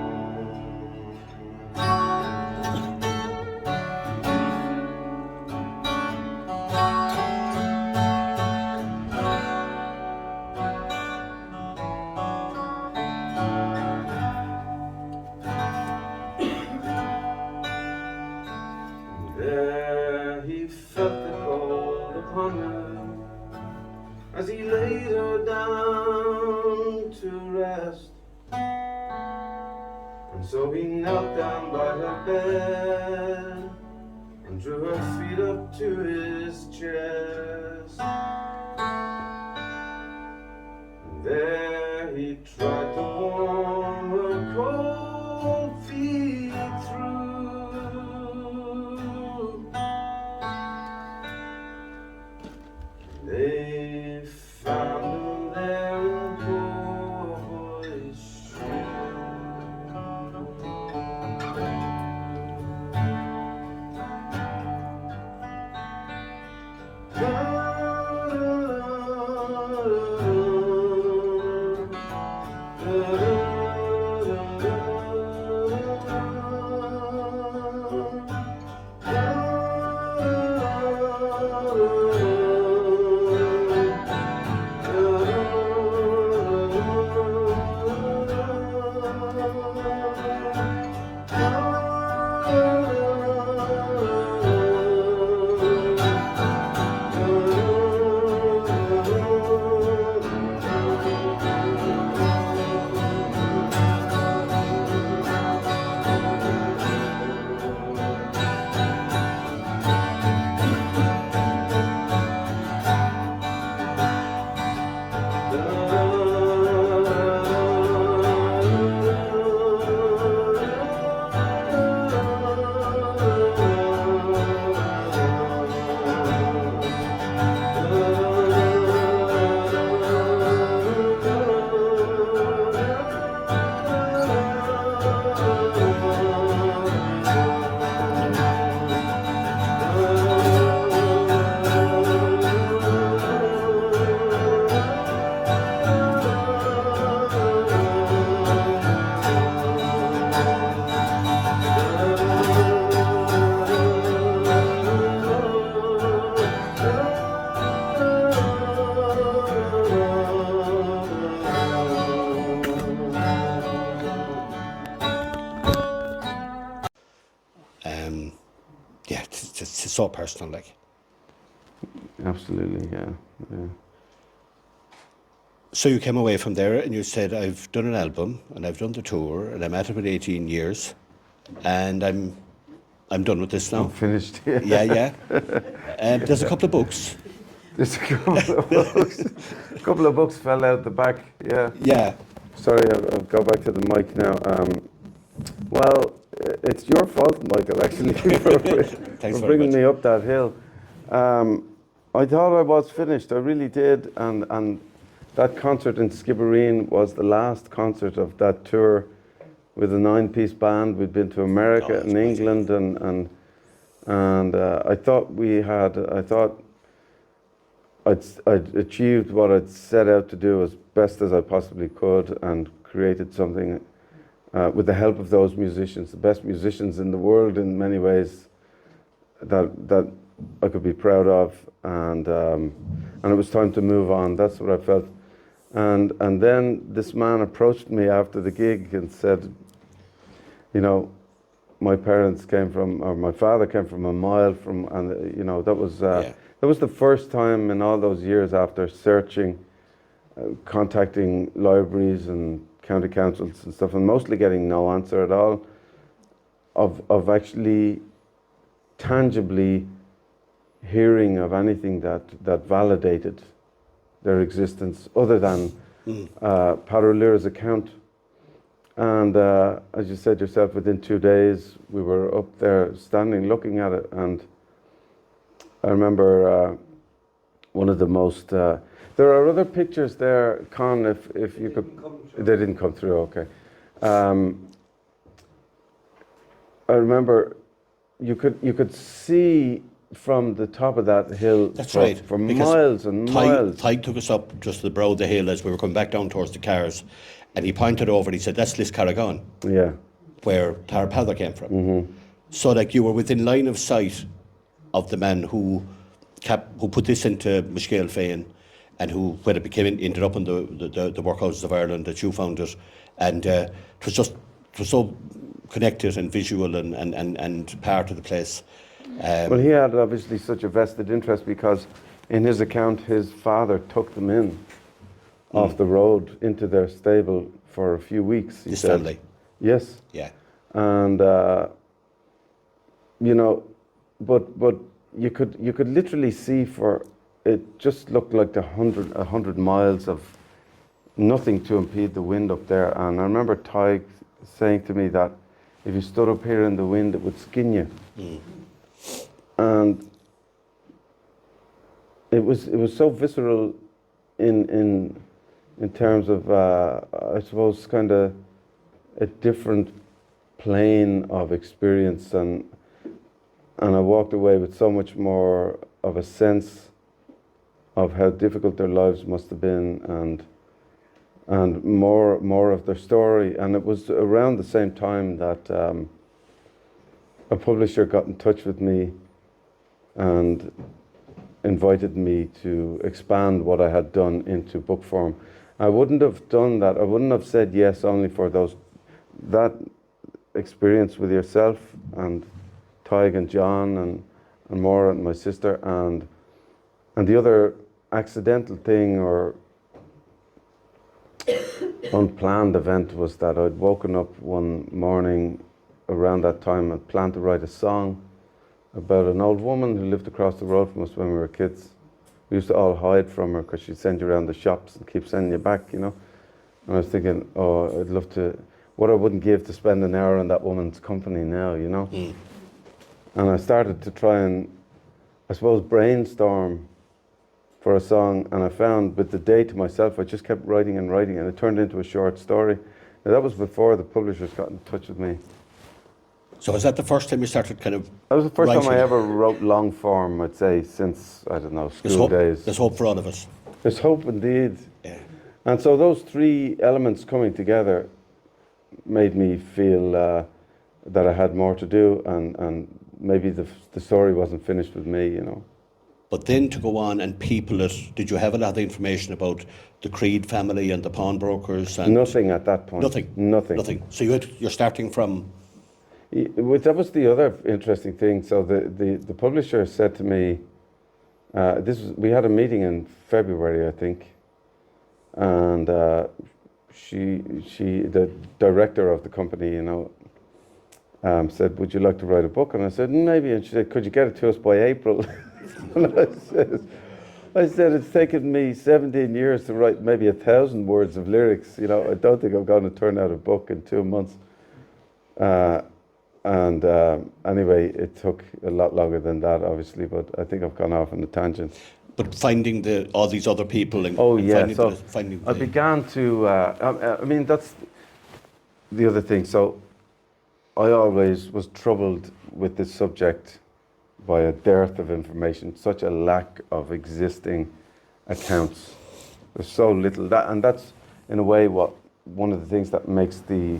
There he felt the cold upon her as he laid her down to rest, and so he knelt down by her bed and drew her feet up to his chest. And there he tried to warm her cold feet through. They found him there in poor boy's shoes. yeah, it's so personal, like. Absolutely, yeah. So you came away from there and you said, I've done an album and I've done the tour and I'm at it with 18 years and I'm done with this now. I'm finished. Yeah. Yeah. There's a couple of books. There's a couple of books. A couple of books fell out the back. Yeah. Yeah. Sorry, I'll go back to the mic now. Well, it's your fault, Michael, actually, for Thanks very bringing much. me up that hill. I thought I was finished. I really did, and that concert in Skibbereen was the last concert of that tour with a 9-piece band. We'd been to America and England, and I thought I'd achieved what I'd set out to do as best as I possibly could, and created something with the help of those musicians, the best musicians in the world in many ways, that I could be proud of, and it was time to move on. That's what I felt. And then this man approached me after the gig and said, you know, my father came from a mile from, and you know, that was the first time in all those years, after searching, contacting libraries and county councils and stuff, and mostly getting no answer at all, of actually tangibly hearing of anything that validated their existence other than Padre Lira's account. And as you said yourself, within 2 days we were up there standing looking at it, and I remember one of the most there are other pictures there, Con, if you could. They didn't come through, okay. I remember you could see from the top of that hill. That's right. For because miles and miles. Tig took us up just to the brow of the hill as we were coming back down towards the cars, and he pointed over and he said, that's Liscarrigan, Yeah. where Tar Pather came from. Mm-hmm. So like you were within line of sight of the man who put this into Mishkale Féin, and who, when it ended up in the workhouses of Ireland, that you found it, and it was so connected and visual and part of the place. Well, he had obviously such a vested interest, because in his account, his father took them in off the road into their stable for a few weeks. He said, family. Yes. Yeah. And you know, but you could literally see, for it just looked like 100 miles of nothing to impede the wind up there. And I remember Tig saying to me that if you stood up here in the wind, it would skin you. And it was so visceral in terms of I suppose kind of a different plane of experience, and I walked away with so much more of a sense of how difficult their lives must have been, and more of their story. And it was around the same time that a publisher got in touch with me and invited me to expand what I had done into book form. I wouldn't have done that. I wouldn't have said yes only for that experience with yourself and Tig and John and Maura and my sister, and the other accidental thing or unplanned event was that I'd woken up one morning around that time and planned to write a song about an old woman who lived across the road from us when we were kids. We used to all hide from her because she'd send you around the shops and keep sending you back, you know. And I was thinking, oh, I'd love to, what I wouldn't give to spend an hour in that woman's company now, you know. And I started to try and, I suppose, brainstorm for a song, and I found with the day to myself, I just kept writing and writing, and it turned into a short story. Now, that was before the publishers got in touch with me. So was that the first time you started kind of That was the first time writing? I ever wrote long form, I'd say, since, I don't know, school days. There's hope for all of us. There's hope indeed. Yeah. And so those three elements coming together made me feel that I had more to do, and maybe the story wasn't finished with me, you know. But then to go on and people it, did you have a lot of information about the Creed family and the pawnbrokers? And Nothing at that point. Nothing? Nothing. Nothing. So you're starting from... That was the other interesting thing. So the publisher said to me, we had a meeting in February, I think, and the director of the company, said, "Would you like to write a book?" And I said, "Maybe." And she said, "Could you get it to us by April?" And I said, "It's taken me 17 years to write maybe 1,000 words of lyrics. I don't think I'm going to turn out a book in 2 months." Anyway, it took a lot longer than that, obviously, but I think I've gone off on a tangent. But finding all these other people and finding I began to. I mean, that's the other thing. So I always was troubled with this subject by a dearth of information, such a lack of existing accounts. There's so little and that's in a way one of the things that makes the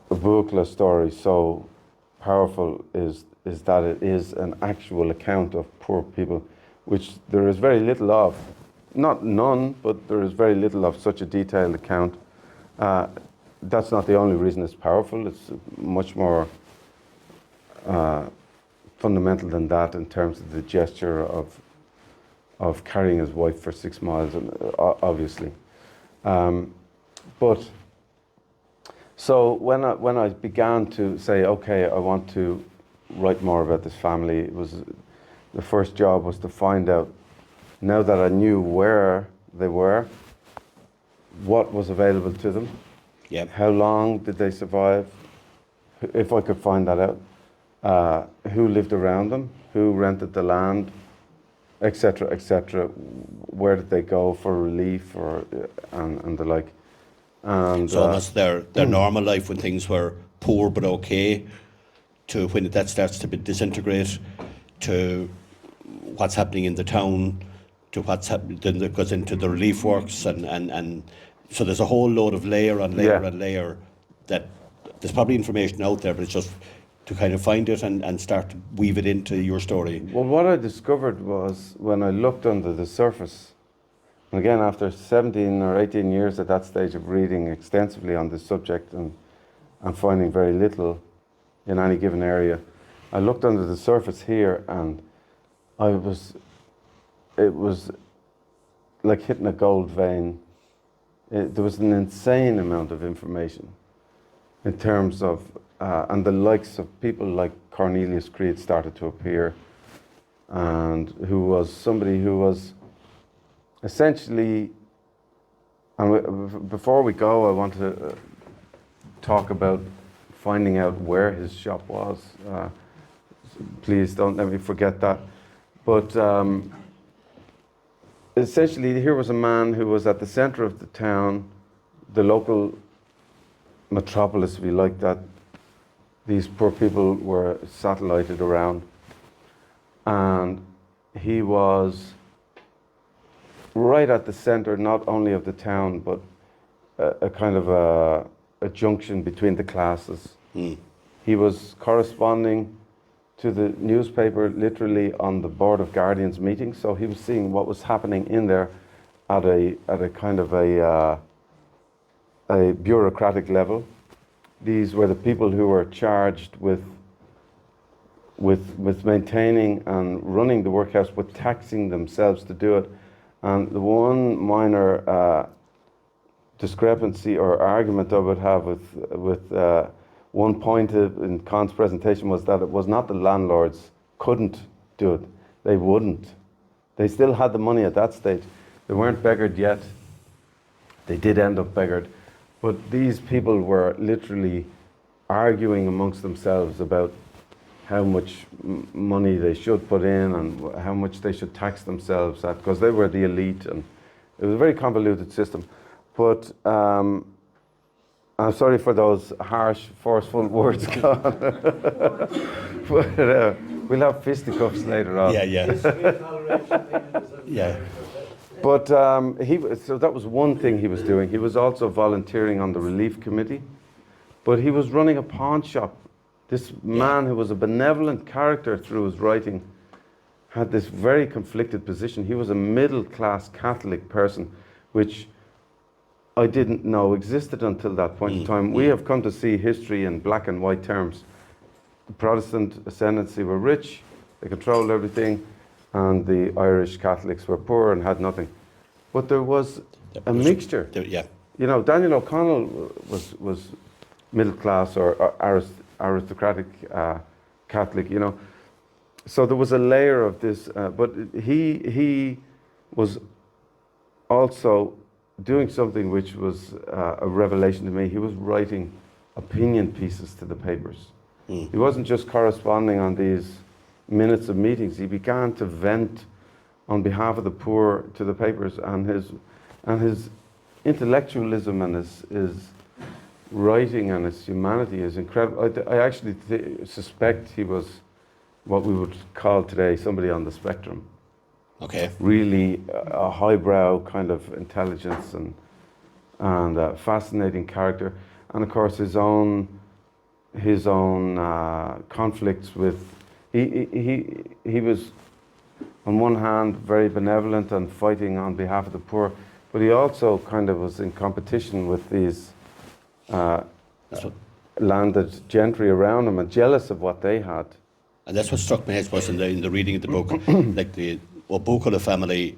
ROURKE story so powerful is that it is an actual account of poor people, which there is very little of. Not none, but there is very little of such a detailed account. That's not the only reason it's powerful. It's much more fundamental than that in terms of the gesture of carrying his wife for 6 miles, obviously. But so when I began to say, okay, I want to write more about this family, the first job was to find out, now that I knew where they were, what was available to them, how long did they survive, if I could find that out, who lived around them, who rented the land, etc., etc. Where did they go for relief and the like. And so almost their normal life when things were poor but okay, to when that starts to disintegrate, to what's happening in the town, to what's happening, then it goes into the relief works, and so there's a whole load of layer on layer on layer that there's probably information out there, but it's just to kind of find it and start to weave it into your story. Well, what I discovered was when I looked under the surface, and again, after 17 or 18 years at that stage of reading extensively on this subject and finding very little in any given area, I looked under the surface here, and it was like hitting a gold vein. There was an insane amount of information in terms of, and the likes of people like Cornelius Creed started to appear, and who was somebody who was essentially, and before we go, I want to talk about finding out where his shop was. Please don't let me forget that. But essentially, here was a man who was at the center of the town, the local metropolis, if you like that. These poor people were satellited around. And he was right at the center, not only of the town, but a kind of a junction between the classes. He was corresponding to the newspaper literally on the Board of Guardians meeting, so he was seeing what was happening in there at a kind of a bureaucratic level. These were the people who were charged with maintaining and running the workhouse, but taxing themselves to do it. And the one minor discrepancy or argument I would have with one point in Khan's presentation was that it was not the landlords couldn't do it. They wouldn't. They still had the money at that stage. They weren't beggared yet. They did end up beggared. But these people were literally arguing amongst themselves about how much money they should put in and how much they should tax themselves at, because they were the elite, and it was a very convoluted system. But I'm sorry for those harsh, forceful words, Con. But we'll have fisticuffs later on. Yeah. But so that was one thing he was doing. He was also volunteering on the relief committee, but he was running a pawn shop. This man who was a benevolent character through his writing had this very conflicted position. He was a middle-class Catholic person, which I didn't know existed until that point in time. We have come to see history in black and white terms. The Protestant ascendancy were rich, they controlled everything, and the Irish Catholics were poor and had nothing. But there was a mixture. Yeah. You know, Daniel O'Connell was middle class or aristocratic Catholic, you know. So there was a layer of this, but he was also doing something which was a revelation to me. He was writing opinion pieces to the papers. He wasn't just corresponding on these minutes of meetings. He began to vent on behalf of the poor to the papers, and his intellectualism and his writing and his humanity is incredible. I actually suspect he was what we would call today somebody on the spectrum. Okay. Really a highbrow kind of intelligence and a fascinating character, and of course his own conflicts with he was on one hand very benevolent and fighting on behalf of the poor, but he also kind of was in competition with these landed gentry around him and jealous of what they had. And that's what struck me, I suppose, in the reading of the book. Like the O'Buchala family,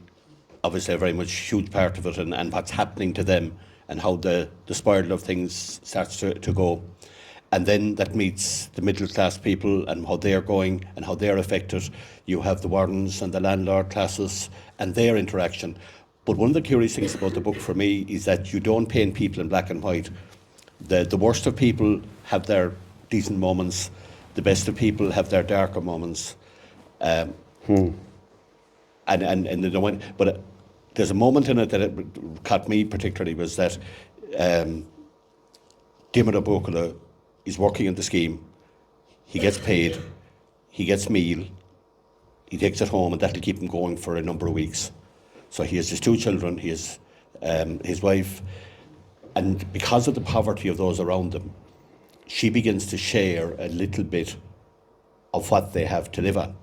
obviously a very much huge part of it, and what's happening to them and how the spiral of things starts to go. And then that meets the middle class people and how they're going and how they're affected. You have the Wardens and the landlord classes and their interaction. But one of the curious things about the book for me is that you don't paint people in black and white. The worst of people have their decent moments. The best of people have their darker moments. And but there's a moment in it that it caught me particularly, was that Diarmuid O'Buchala is working in the scheme. He gets paid, he gets meal, he takes it home, and that'll keep him going for a number of weeks. So he has his 2 children, he has his wife, and because of the poverty of those around them, she begins to share a little bit of what they have to live on.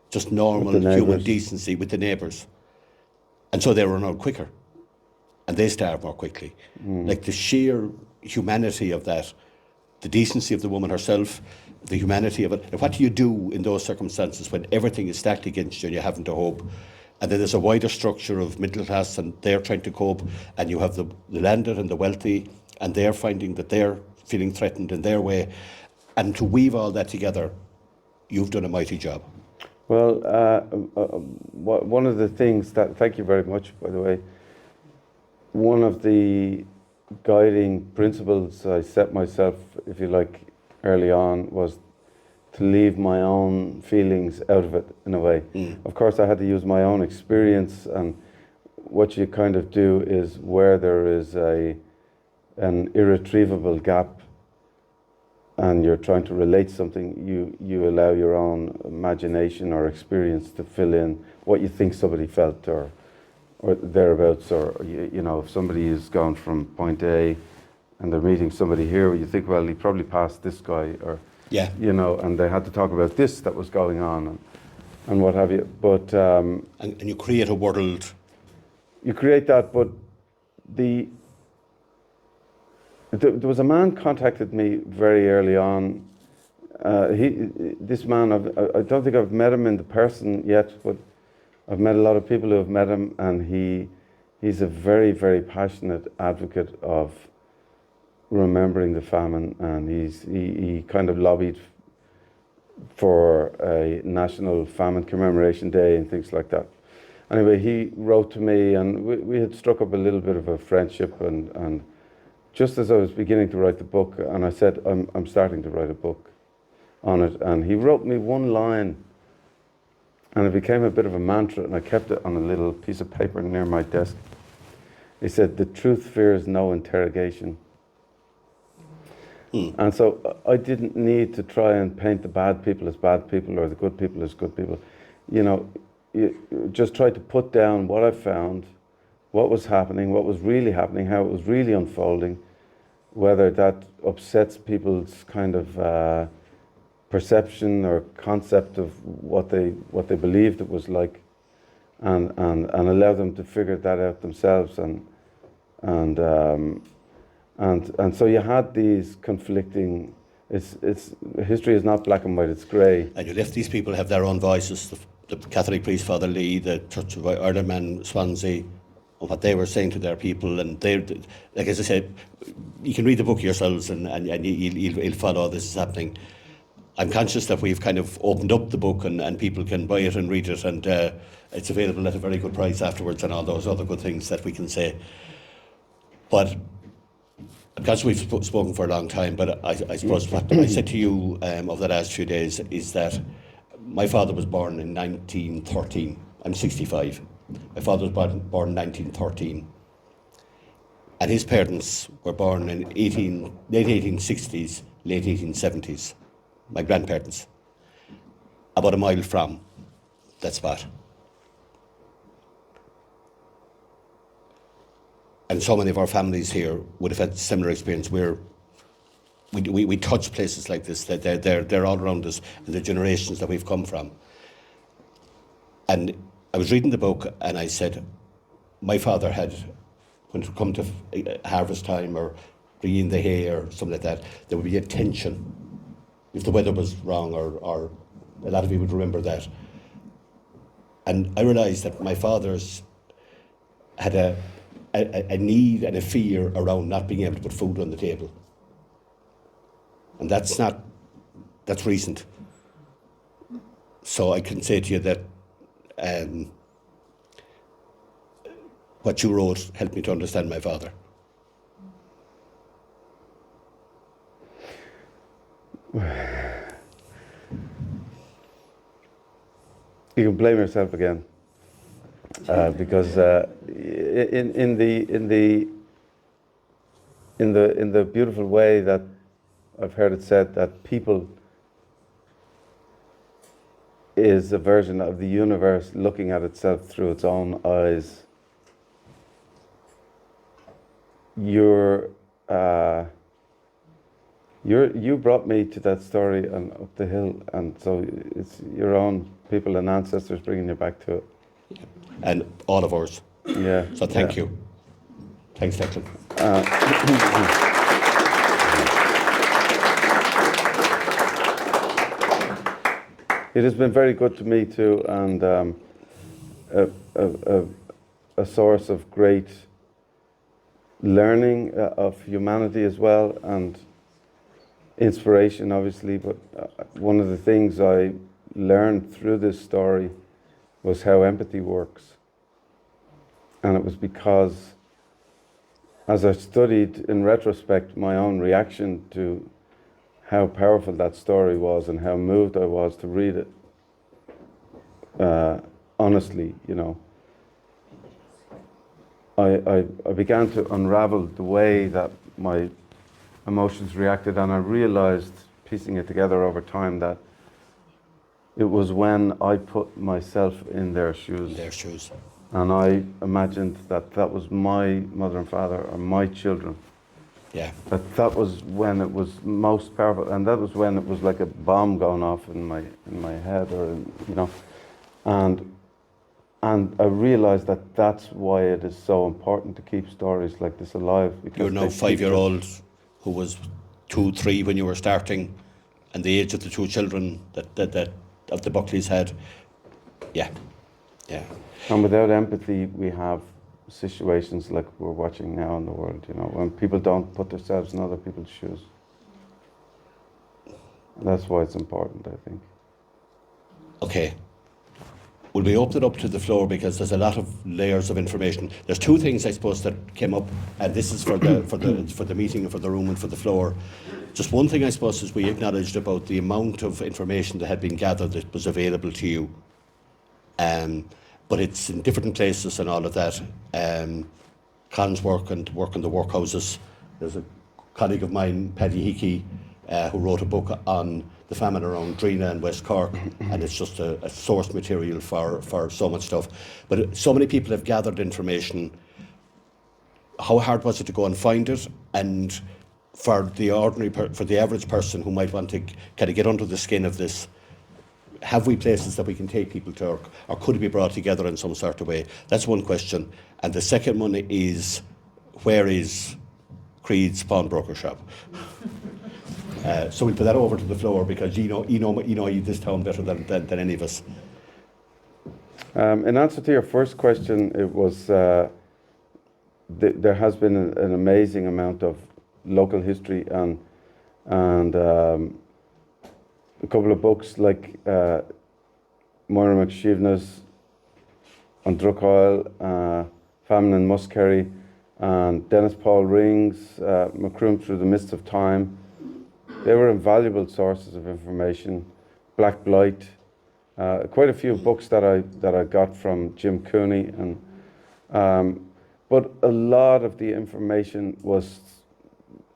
Just normal human decency with the neighbours. And so they run out quicker. And they starve more quickly. Like the sheer humanity of that, the decency of the woman herself, the humanity of it. And what do you do in those circumstances when everything is stacked against you and you haven't a hope? And then there's a wider structure of middle class and they're trying to cope, and you have the landed and the wealthy, and they're finding that they're feeling threatened in their way. And to weave all that together, you've done a mighty job. Well, one of the things that, thank you very much, by the way, one of the guiding principles I set myself, if you like, early on was to leave my own feelings out of it, in a way. Of course, I had to use my own experience, and what you kind of do is where there is an irretrievable gap and you're trying to relate something, you allow your own imagination or experience to fill in what you think somebody felt or thereabouts, or you know, if somebody is gone from point A and they're meeting somebody here, you think, well, he probably passed this guy, or you know, and they had to talk about this that was going on and what have you. But and you create a world. You create that, but there was a man contacted me very early on. This man, I don't think I've met him in the person yet, but I've met a lot of people who have met him, and he's a very, very passionate advocate of remembering the famine, and he kind of lobbied for a national famine commemoration day and things like that. Anyway, he wrote to me, and we had struck up a little bit of a friendship, and just as I was beginning to write the book, and I said, I'm starting to write a book on it, and he wrote me one line, and it became a bit of a mantra, and I kept it on a little piece of paper near my desk. He said, "The truth fears no interrogation." And so I didn't need to try and paint the bad people as bad people or the good people as good people. You know, you just try to put down what I found, what was happening, what was really happening, how it was really unfolding, whether that upsets people's kind of perception or concept of what they believed it was like, and allow them to figure that out themselves. And and so you had these conflicting. It's history is not black and white; it's grey. And you left these people have their own voices. The Catholic priest, Father Lee, the Church of Ireland man, Swansea, and what they were saying to their people. And they, like as I said, you can read the book yourselves, and you'll follow this is happening. I'm conscious that we've kind of opened up the book, and people can buy it and read it, and it's available at a very good price afterwards, and all those other good things that we can say. But because we've spoken for a long time, but I suppose what I said to you over the last few days is that my father was born in 1913. I'm 65. My father was born in 1913. And his parents were born in late 1860s, late 1870s. My grandparents. About a mile from that spot. And so many of our families here would have had similar experience where we touch places like this, that they're all around us, and the generations that we've come from. And I was reading the book, and I said, my father had, when it come to harvest time or bringing the hay or something like that, there would be a tension if the weather was wrong, or a lot of you would remember that. And I realised that my father's had a need and a fear around not being able to put food on the table. And that's recent. So I can say to you that what you wrote helped me to understand my father. You can blame yourself again, because in the beautiful way that I've heard it said, that people is a version of the universe looking at itself through its own eyes. You brought me to that story and up the hill, and so it's your own people and ancestors bringing you back to it. And all of ours. Yeah. So thank you. Thanks, Declan. It has been very good to me too, and a source of great learning of humanity as well, and inspiration, obviously. But one of the things I learned through this story was how empathy works. And it was because, as I studied in retrospect my own reaction to how powerful that story was and how moved I was to read it, honestly, you know, I began to unravel the way that my emotions reacted, and I realized, piecing it together over time, that it was when I put myself in their shoes. And I imagined that that was my mother and father, or my children. Yeah. That was when it was most powerful, and that was when it was like a bomb going off in my head, or you know, and I realized that that's why it is so important to keep stories like this alive. You're now 5-year-old who was 2, 3 when you were starting, and the age of the 2 children that of the Buckleys had. Yeah. And without empathy, we have situations like we're watching now in the world, you know, when people don't put themselves in other people's shoes. That's why it's important, I think. Okay. Will we open it up to the floor, because there's a lot of layers of information. There's 2 things, I suppose, that came up, and this is for the meeting and for the room and for the floor. Just one thing, I suppose, is we acknowledged about the amount of information that had been gathered that was available to you. But it's in different places and all of that. Con's work and work in the workhouses. There's a colleague of mine, Paddy Hickey, who wrote a book on the famine around Drina and West Cork, and it's just a source material for so much stuff. But so many people have gathered information. How hard was it to go and find it? And for the for the average person who might want to kind of get under the skin of this, have we places that we can take people to, or could it be brought together in some sort of way? That's one question. And the second one is, where is Creed's pawnbroker shop? So we'll put that over to the floor because you know this town better than any of us. In answer to your first question, it was there has been an amazing amount of local history and a couple of books like Moira McSheevna's on Drucoil, Famine in Muskerry, and Dennis Paul Ring's Macroom Through the Mists of Time. They were invaluable sources of information. Black Blight, quite a few books that I got from Jim Cooney, and but a lot of the information was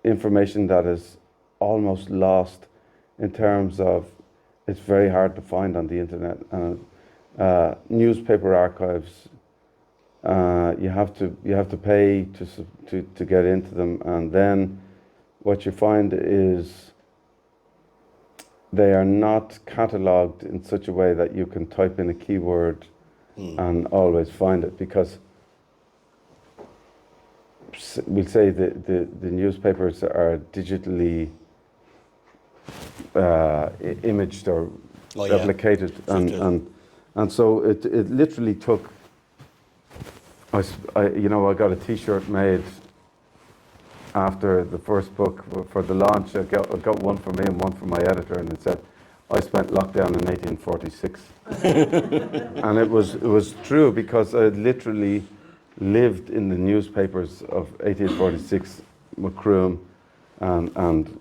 information that is almost lost in terms of it's very hard to find on the internet. Newspaper archives, you have to pay to get into them, and then what you find is they are not catalogued in such a way that you can type in a keyword and always find it, because we'll say the newspapers are digitally imaged or replicated, and so it literally took. I got a T-shirt made after the first book for the launch. I got one for me and one for my editor, and it said, "I spent lockdown in 1846," and it was true, because I literally lived in the newspapers of 1846, Macroom, and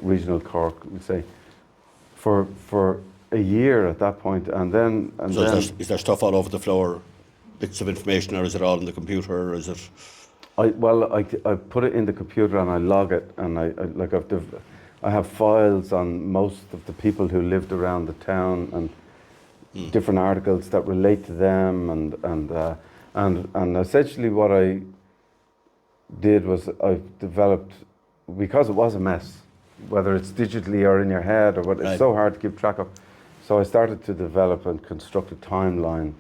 regional Cork, we say, for a year at that point, and then. Is there stuff all over the floor, bits of information, or is it all in the computer, or is it? I put it in the computer and I log it, and I have files on most of the people who lived around the town and different articles that relate to them, and essentially what I did was I developed, because it was a mess, whether it's digitally or in your head or what, it's so hard to keep track of. So I started to develop and construct a timeline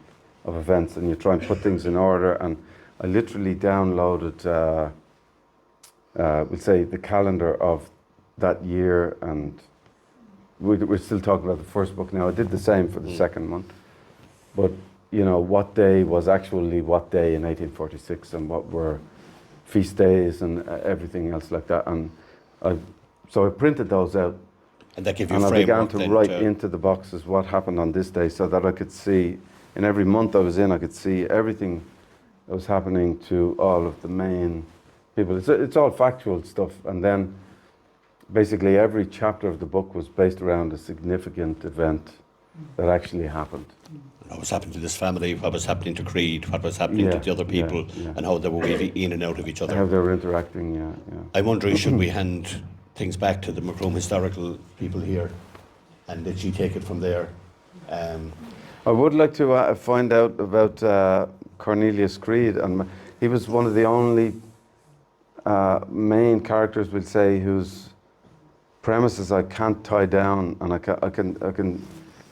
of events, and you try and put things in order. And I literally downloaded, we'll say, the calendar of that year, and we're still talking about the first book now. I did the same for the second one, but what day was actually what day in 1846, and what were feast days and everything else like that. And so I printed those out, and that gave you and a I began framework to write into the boxes what happened on this day, so that I could see, in every month I was in, I could see everything that was happening to all of the main people. It's all factual stuff, and then basically every chapter of the book was based around a significant event that actually happened. What was happening to this family, what was happening to Creed, what was happening to the other people, and how they were weaving in and out of each other. How they were interacting, I'm wondering, should we hand things back to the Macroom historical people here, and let you take it from there? I would like to find out about Cornelius Creed, and he was one of the only main characters, we'll say, whose premises I can't tie down, and I can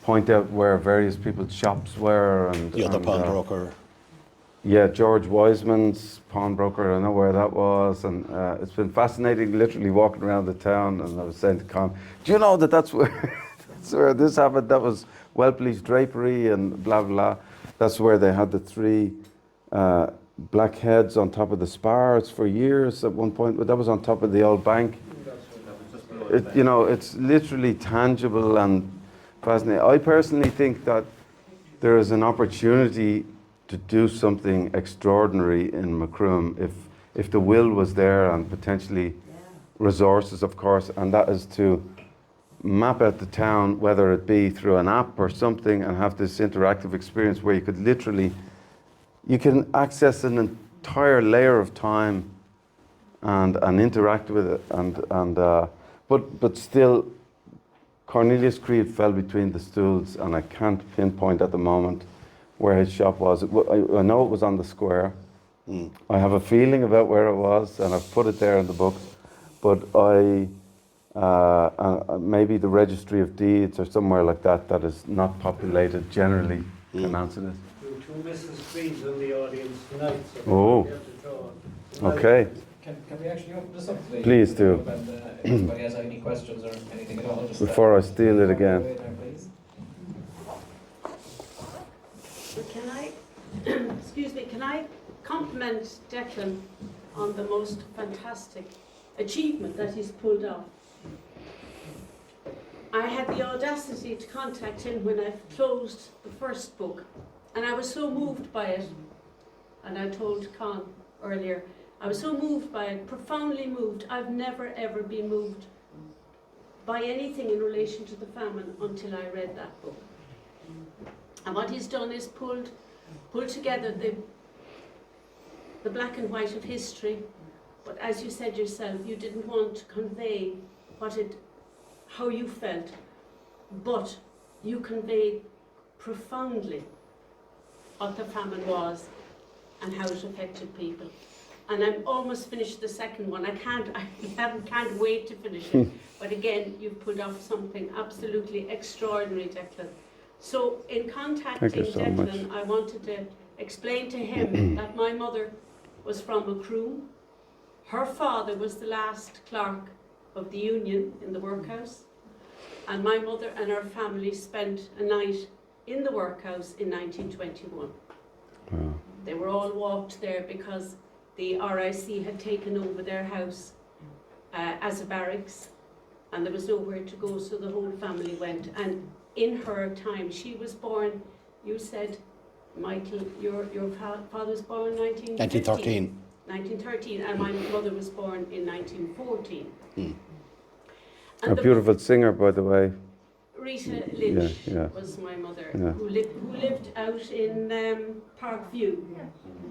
point out where various people's shops were, and the other pawnbroker. George Wiseman's pawnbroker, I know where that was, and it's been fascinating literally walking around the town. And I was saying to Con, do you know that's where this happened? That was Welpley's Drapery and blah blah. That's where they had the three black heads on top of the spars for years at one point, but that was on top of the old bank. It's literally tangible and fascinating. I personally think that there is an opportunity to do something extraordinary in Macroom if the will was there, and potentially resources, of course, and that is to map out the town, whether it be through an app or something, and have this interactive experience where you could literally, you can access an entire layer of time and interact with it, but still, Cornelius Creed fell between the stools, and I can't pinpoint at the moment where his shop was. I know it was on the square. I have a feeling about where it was, and I've put it there in the books, but maybe the Registry of Deeds or somewhere like that is not populated generally can answer this. There were two Mrs. Creeds in the audience tonight, so Oh. we have to draw. Okay, Can we actually open this up today? Please do. And if anybody has any questions or anything at all, just before I steal it again. away there, please. Can I, excuse me, can I compliment Declan on the most fantastic achievement that he's pulled off? I had the audacity to contact him when I closed the first book, and I was so moved by it, and I told Con earlier, I was so moved by it, profoundly moved. I've never ever been moved by anything in relation to the famine until I read that book. And what he's done is pulled together the black and white of history, but as you said yourself, you didn't want to convey how you felt, but you conveyed profoundly what the famine was and how it affected people. And I'm almost finished the second one. I can't wait to finish it. But again, you've pulled off something absolutely extraordinary, Declan. So in contacting Declan, I wanted to explain to him that my mother was from a crew. Her father was the last clerk of the union in the workhouse. And my mother and her family spent a night in the workhouse in 1921. Wow. They were all walked there because the RIC had taken over their house as a barracks, and there was nowhere to go, so the whole family went. And in her time, she was born, you said, Michael, your father was born in 1913. 1913, and my mother was born in 1914. A beautiful singer, by the way. Rita Lynch Yeah. was my mother, Yeah. who lived out in Park View,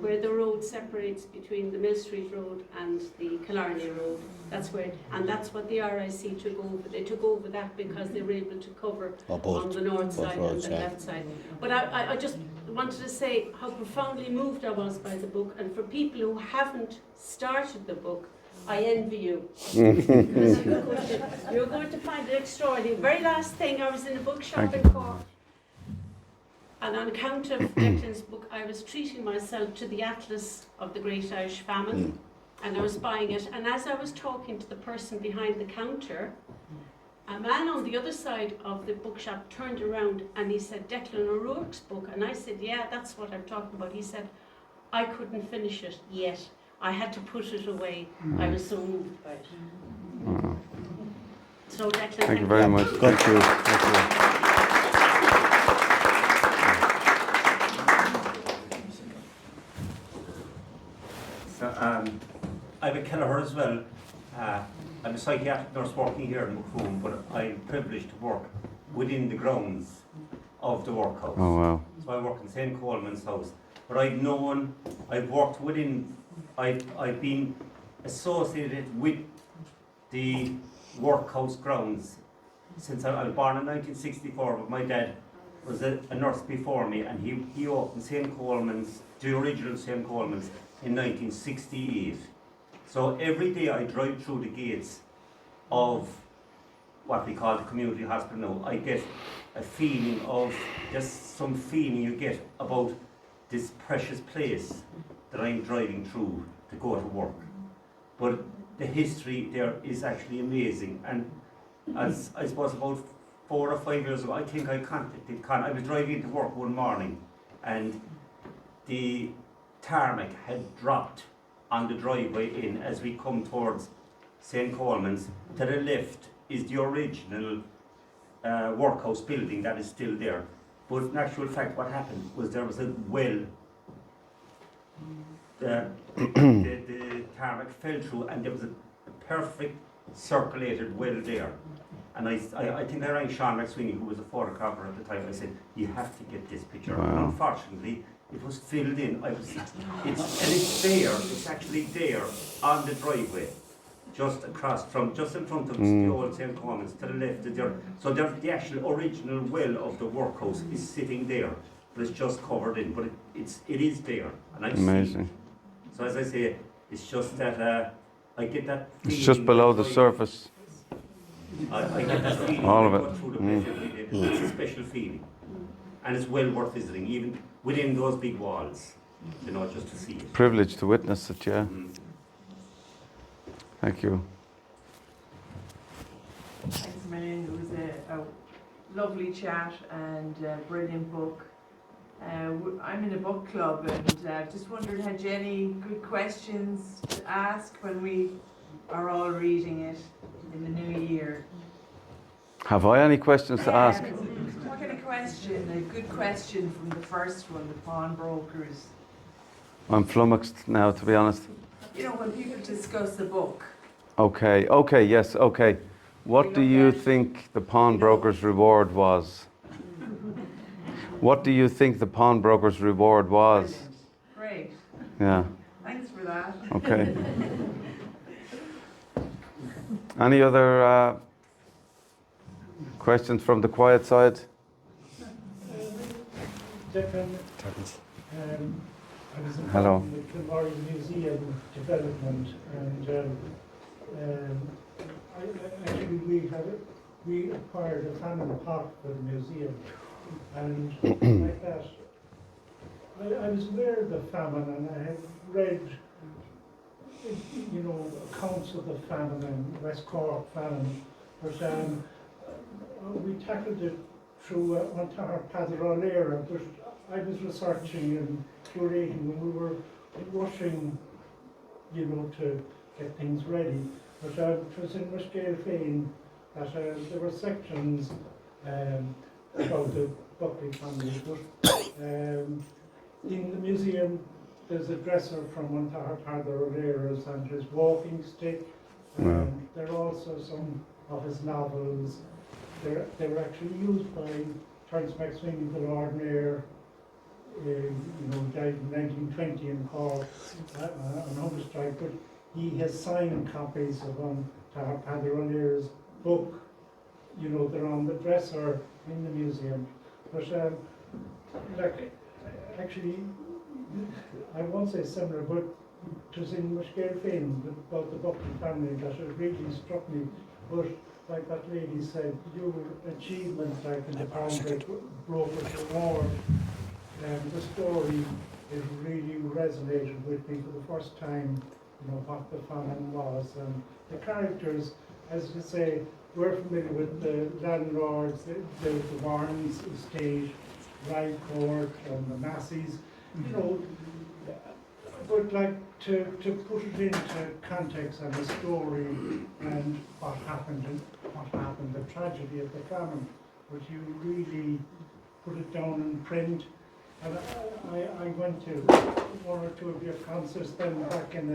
where the road separates between the Mill Street Road and the Killarney Road. That's what the RIC took over. They took over that because they were able to cover on the north side and the left side. But I just wanted to say how profoundly moved I was by the book, and for people who haven't started the book, I envy you. Because you're going to find it extraordinary. Very last thing, I was in a bookshop in Cork, and on account of Declan's book, I was treating myself to the Atlas of the Great Irish Famine, and I was buying it. And as I was talking to the person behind the counter, a man on the other side of the bookshop turned around and he said, "Declan O'Rourke's book?" And I said, "Yeah, that's what I'm talking about." He said, "I couldn't finish it yet. I had to put it away. I was so moved by it." So Declan, Thank you very much. Thank you. Thank you. So, I'm a Kelleher as well. I'm a psychiatric nurse working here in Macroom, but I'm privileged to work within the grounds of the workhouse. Oh, wow. So I work in St. Coleman's house. But I've worked within, I've been associated with the workhouse grounds since I was born in 1964, but my dad was a nurse before me, and he opened St. Coleman's, the original St. Coleman's, in 1968. So every day I drive through the gates of what we call the community hospital now, I get a feeling of, just some feeling you get about this precious place that I'm driving through to go to work. But the history there is actually amazing, and as I suppose about 4 or 5 years ago, I think I contacted Con. I was driving to work one morning and the tarmac had dropped on the driveway in as we come towards St. Coleman's. To the left is the original workhouse building that is still there. But in actual fact what happened was there was a well, the tarmac fell through and there was a perfect circulated well there. And I think I rang Sean McSweeney, who was a photographer at the time. I said, "You have to get this picture." Wow. And unfortunately, it was filled in. It's there. It's actually there on the driveway, just in front of the old St. Coleman's. To the left is there. So the actual original well of the workhouse is sitting there, but it's just covered in. But it is there, and I've seen it. So as I say, it's just that I get that feeling. It's just below the surface. I get that feeling. All of I it. go through the place every day. It's a special feeling, and it's well worth visiting, even within those big walls. You know, just to see it. Privilege to witness it, yeah. Thank you. Thanks a million. It was a lovely chat and a brilliant book. I'm in a book club and just wondered, had you any good questions to ask when we are all reading it in the new year? Have I any questions to ask? What kind of question? A good question from the first one, the pawnbrokers. I'm flummoxed now, to be honest. You know, when people discuss a book. Okay, yes, okay. What do you think the pawnbroker's reward was? What do you think the pawnbroker's reward was? Brilliant. Great. Yeah. Thanks for that. Okay. Any other questions from the quiet side? DECLAN, I was Hello. involved in the Kilmorey Museum development, and actually we acquired a famine pot for the museum, and like that, I was aware of the famine, and I had read, you know, accounts of the famine and West Cork famine, but we tackled it through Antara Padrolera, but I was researching and curating, and we were rushing, you know, to get things ready. But it was in Muscale Fane that there were sections about the Buckley family, but in the museum there's a dresser from Antara Padrolera's and his walking stick, and there are also some of his novels. They were actually used by Terence MacSwiney, the Lord Mayor, you know, died in 1920 in Cork on hunger strike, but he has signed copies of Tahar Padrolera's book. You know, they're on the dresser in the museum. But like, actually, I won't say similar, but it was in Muscale Fane about the Buckley family that it really struck me. But like that lady said, your achievement, like in the pawnbrokers award, the story, it really resonated with me for the first time, you know, what the famine was. And the characters, as you say, we're familiar with the landlords, the Warrens estate, Rye Court, and the Masseys, you know, but like to put it into context and the story and what happened, the tragedy of the famine, but you really put it down in print. And I went to one or two of your concerts then back in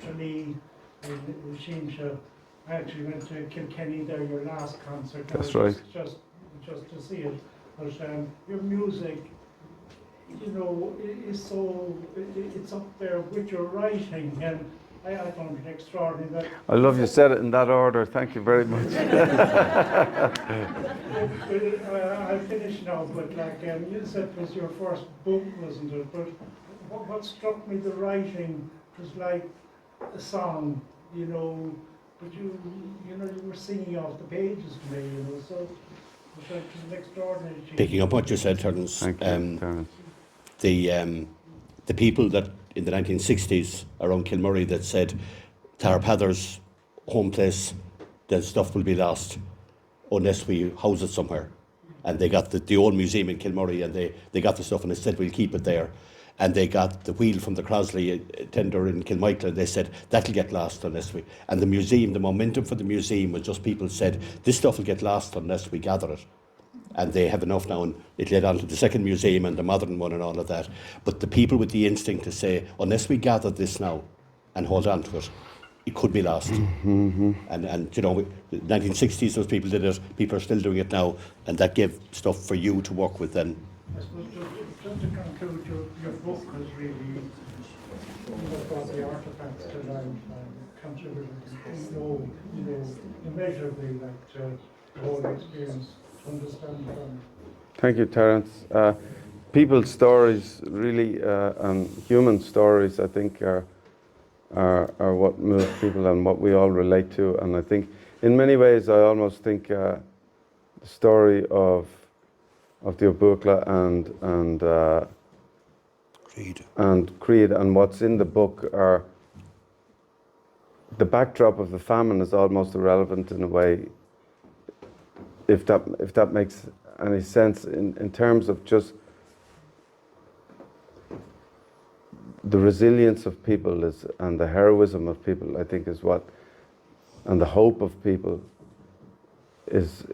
Tralee, in Sheensha. I actually went to Kilkenny there, your last concert. That's right. Just to see it. But your music, you know, is so, it's up there with your writing, and I found it extraordinary. I love you said it in that order. Thank you very much. I'll finish now, but like you said, it was your first book, wasn't it? But what struck me, the writing was like a song, you know. But you know, you were singing off the pages to me, you know. So it was an extraordinary achievement. Picking up what you said, Terence, Thank you, Terence. The people that in the 1960s around Kilmurray that said Tarapadder's home place, then stuff will be lost unless we house it somewhere. And they got the old museum in Kilmurray, and they got the stuff and they said we'll keep it there. And they got the wheel from the Crosley tender in Kilmichael, and they said that'll get lost unless we. And the museum, the momentum for the museum was just people said this stuff will get lost unless we gather it. And they have enough now, and it led on to the second museum and the modern one and all of that. But the people with the instinct to say, unless we gather this now and hold on to it, it could be lost. Mm-hmm. And you know, the 1960s, those people did it, people are still doing it now, and that gave stuff for you to work with then. I suppose just to conclude, your book has really brought the artifacts to life and contributed, you know, immeasurably, like to the whole experience. Understand from. Thank you, Terence. People's stories, really, and human stories, I think, are what move people and what we all relate to. And I think, in many ways, I almost think the story of the Obukla and Creed and what's in the book are the backdrop of the famine is almost irrelevant in a way, if that makes any sense, in terms of just the resilience of people and the heroism of people, I think is what, and the hope of people is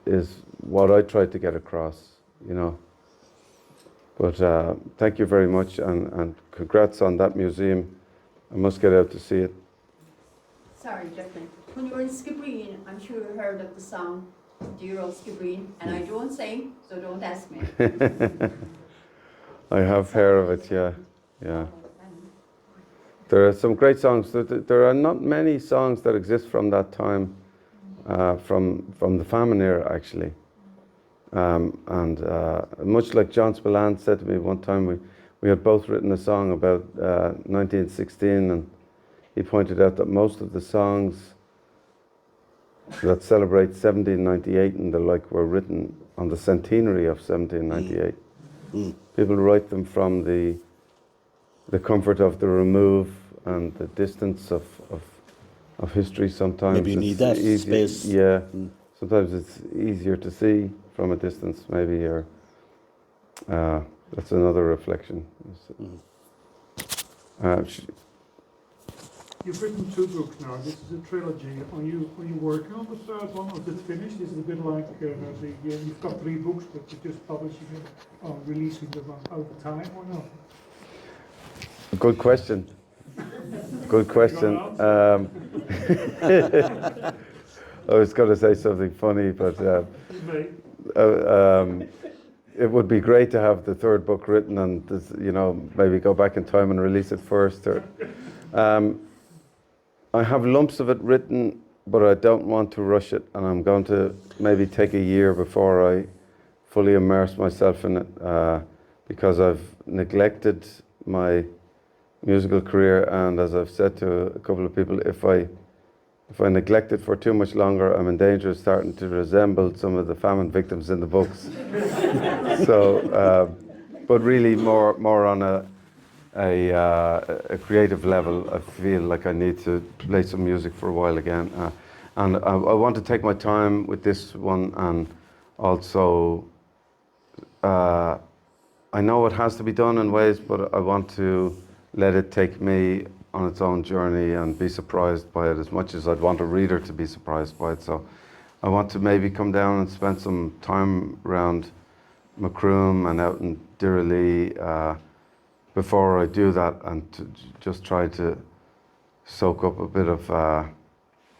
what I try to get across, you know. But thank you very much, and congrats on that museum. I must get out to see it. Sorry, Declan. When you were in Skibbereen, I'm sure you heard of the song Dear Old Skibbereen, and I don't sing, so don't ask me. I have heard of it, yeah. There are some great songs. There are not many songs that exist from that time, from the famine era, actually. And much like John Spillane said to me one time, we had both written a song about 1916, and he pointed out that most of the songs that celebrate 1798 and the like were written on the centenary of 1798. People write them from the comfort of the remove and the distance of history. Sometimes Maybe you need that space. Yeah, sometimes it's easier to see from a distance, maybe, or that's another reflection. You've written 2 books now. This is a trilogy. Are you working on the 3rd one, or is it finished? Is it a bit like you've got 3 books, but you're just publishing them or releasing them over time, or not? Good question. Good question. I was going to say something funny, but it would be great to have the 3rd book written and this, you know, maybe go back in time and release it first. Or, I have lumps of it written, but I don't want to rush it, and I'm going to maybe take a year before I fully immerse myself in it, because I've neglected my musical career, and as I've said to a couple of people, if I neglect it for too much longer, I'm in danger of starting to resemble some of the famine victims in the books. So, but really more on a creative level, I feel like I need to play some music for a while again, and I want to take my time with this one, and also I know it has to be done in ways, but I want to let it take me on its own journey and be surprised by it as much as I'd want a reader to be surprised by it. So I want to maybe come down and spend some time around Macroom and out in Dirralee before I do that, and to just try to soak up a bit of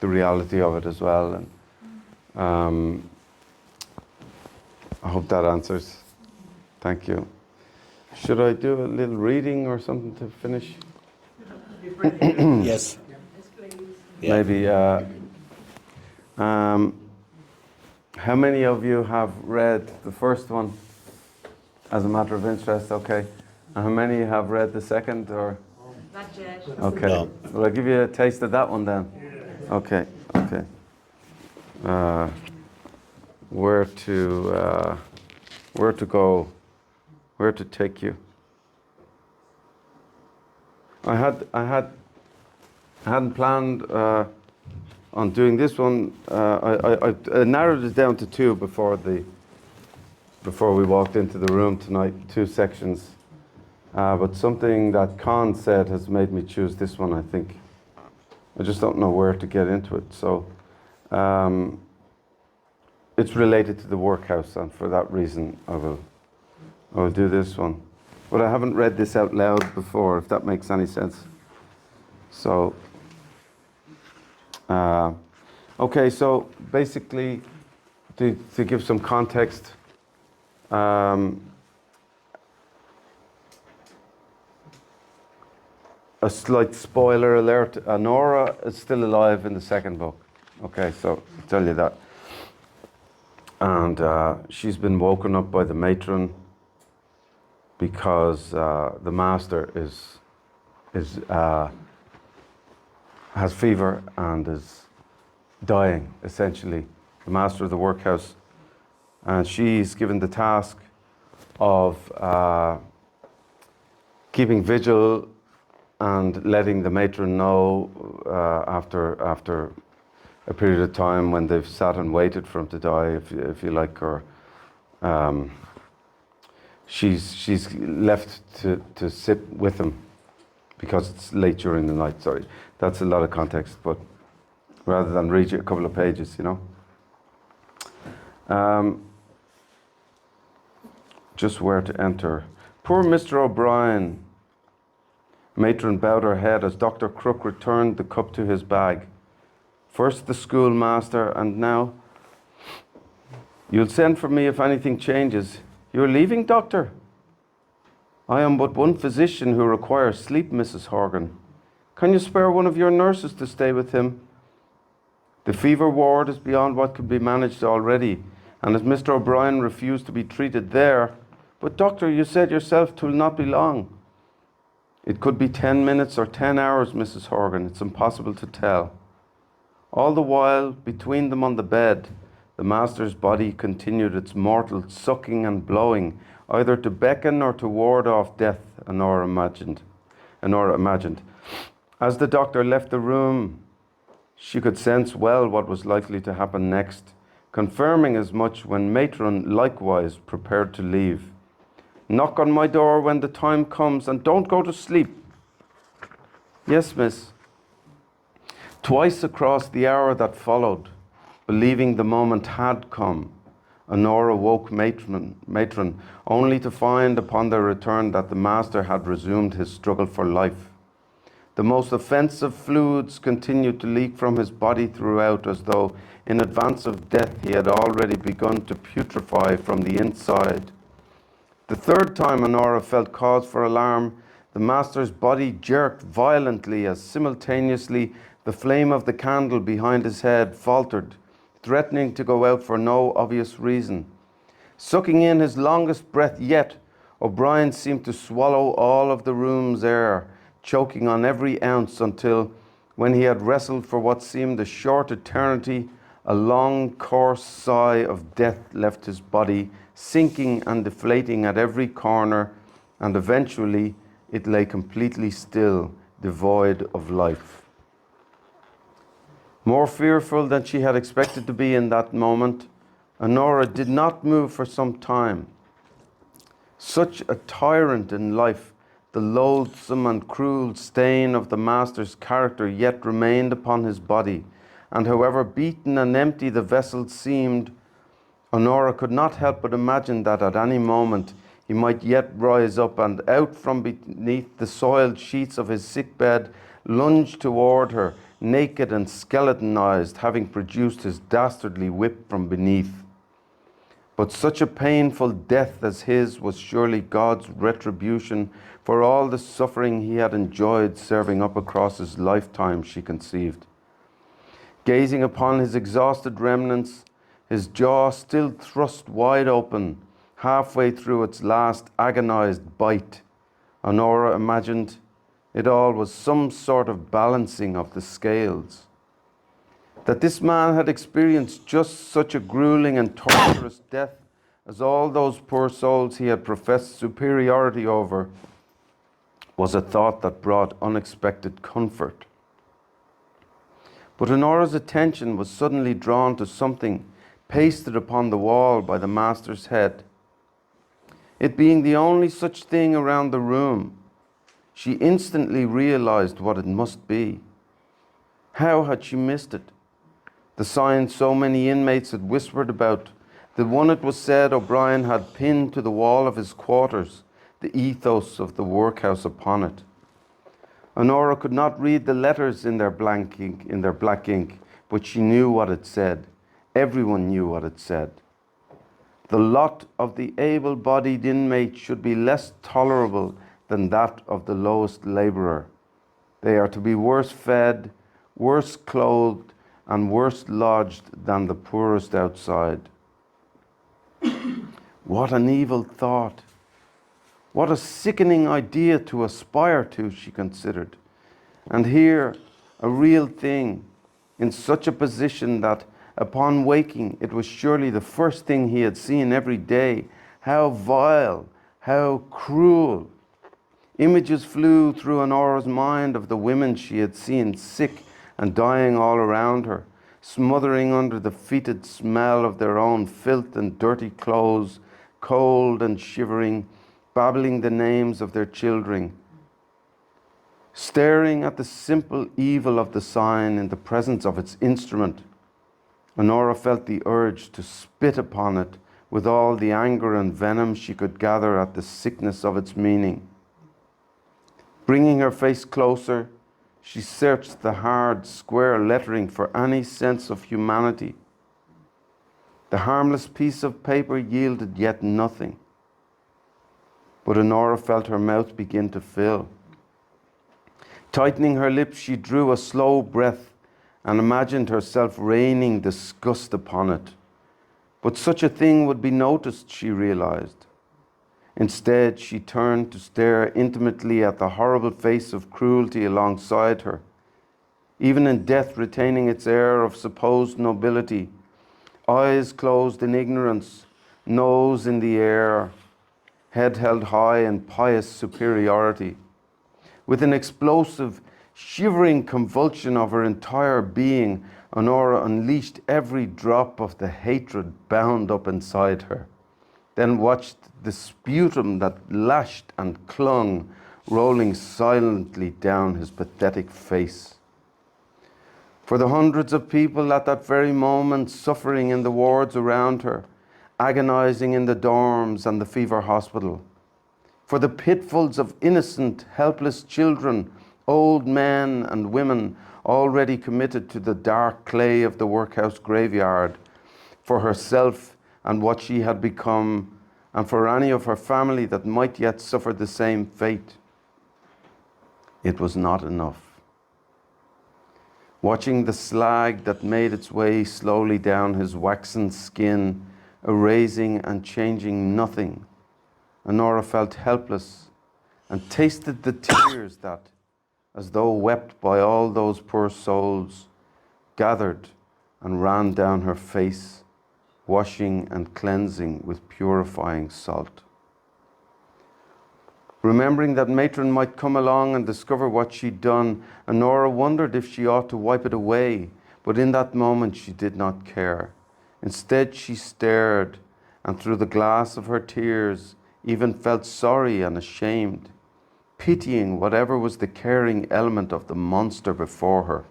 the reality of it as well. And I hope that answers. Thank you. Should I do a little reading or something to finish? Yes. Maybe. How many of you have read the first one as a matter of interest? Okay. And how many have read the second? Or Not yet. okay. No. Well, I'll give you a taste of that one then. Okay. Okay. Where to go? Where to take you? I hadn't planned on doing this one. I narrowed it down to 2 before we walked into the room tonight. 2 sections, but something that Con said has made me choose this one. I think I just don't know where to get into it. So it's related to the workhouse, and for that reason, I will do this one. But I haven't read this out loud before, if that makes any sense. So, okay, so basically, to give some context, a slight spoiler alert, Nora is still alive in the second book. Okay, so I'll tell you that. And she's been woken up by the matron, because the master has fever and is dying, essentially, the master of the workhouse. And she's given the task of keeping vigil and letting the matron know after a period of time when they've sat and waited for him to die, if you like, or she's left to sit with him because it's late during the night. Sorry, that's a lot of context, but rather than read you a couple of pages, you know. Just where to enter. Poor Mr. O'Brien. Matron bowed her head as Dr. Crook returned the cup to his bag. First the schoolmaster, and now... You'll send for me if anything changes. You're leaving, doctor? I am but one physician who requires sleep, Mrs. Horgan. Can you spare one of your nurses to stay with him? The fever ward is beyond what could be managed already, and as Mr. O'Brien refused to be treated there... But doctor, you said yourself 'twill not be long. It could be 10 minutes or 10 hours, Mrs. Horgan. It's impossible to tell. All the while, between them on the bed, the master's body continued its mortal sucking and blowing, either to beckon or to ward off death, Honora imagined. As the doctor left the room, she could sense well what was likely to happen next, confirming as much when matron likewise prepared to leave. Knock on my door when the time comes and don't go to sleep. Yes, miss. Twice across the hour that followed, believing the moment had come, Honora woke matron only to find upon their return that the master had resumed his struggle for life. The most offensive fluids continued to leak from his body throughout, as though in advance of death he had already begun to putrefy from the inside. The third time Honora felt cause for alarm, the master's body jerked violently as simultaneously the flame of the candle behind his head faltered, threatening to go out for no obvious reason. Sucking in his longest breath yet, O'Brien seemed to swallow all of the room's air, choking on every ounce until, when he had wrestled for what seemed a short eternity, a long, coarse sigh of death left his body, sinking and deflating at every corner, and eventually it lay completely still, devoid of life. More fearful than she had expected to be in that moment, Honora did not move for some time. Such a tyrant in life, the loathsome and cruel stain of the master's character yet remained upon his body, and however beaten and empty the vessel seemed, Honora could not help but imagine that at any moment he might yet rise up and out from beneath the soiled sheets of his sick bed lunge toward her, naked and skeletonized, having produced his dastardly whip from beneath. But such a painful death as his was surely God's retribution for all the suffering he had enjoyed serving up across his lifetime, she conceived. Gazing upon his exhausted remnants, his jaw still thrust wide open, halfway through its last agonized bite, Honora imagined it all was some sort of balancing of the scales. That this man had experienced just such a grueling and torturous death as all those poor souls he had professed superiority over was a thought that brought unexpected comfort. But Honora's attention was suddenly drawn to something pasted upon the wall by the master's head. It being the only such thing around the room, she instantly realized what it must be. How had she missed it? The sign so many inmates had whispered about, the one it was said O'Brien had pinned to the wall of his quarters, the ethos of the workhouse upon it. Honora could not read the letters in their black ink, but she knew what it said. Everyone knew what it said. The lot of the able-bodied inmate should be less tolerable than that of the lowest labourer. They are to be worse fed, worse clothed, and worse lodged than the poorest outside. What an evil thought! What a sickening idea to aspire to, she considered. And here, a real thing, in such a position that, upon waking, it was surely the first thing he had seen every day. How vile, how cruel. Images flew through Honora's mind of the women she had seen sick and dying all around her, smothering under the fetid smell of their own filth and dirty clothes, cold and shivering, babbling the names of their children. Staring at the simple evil of the sign in the presence of its instrument, Honora felt the urge to spit upon it with all the anger and venom she could gather at the sickness of its meaning. Bringing her face closer, she searched the hard, square lettering for any sense of humanity. The harmless piece of paper yielded yet nothing. But Honora felt her mouth begin to fill. Tightening her lips, she drew a slow breath and imagined herself raining disgust upon it. But such a thing would be noticed, she realized. Instead, she turned to stare intimately at the horrible face of cruelty alongside her, even in death retaining its air of supposed nobility, eyes closed in ignorance, nose in the air, head held high in pious superiority. With an explosive, shivering convulsion of her entire being, Honora unleashed every drop of the hatred bound up inside her, then watched the sputum that lashed and clung rolling silently down his pathetic face. For the hundreds of people at that very moment suffering in the wards around her, agonizing in the dorms and the fever hospital. For the pitfalls of innocent, helpless children, old men and women already committed to the dark clay of the workhouse graveyard. For herself and what she had become, and for any of her family that might yet suffer the same fate. It was not enough. Watching the slag that made its way slowly down his waxen skin, erasing and changing nothing, Honora felt helpless and tasted the tears that, as though wept by all those poor souls, gathered and ran down her face, washing and cleansing with purifying salt. Remembering that matron might come along and discover what she'd done, Honora wondered if she ought to wipe it away, but in that moment she did not care. Instead, she stared, and through the glass of her tears, even felt sorry and ashamed, pitying whatever was the caring element of the monster before her,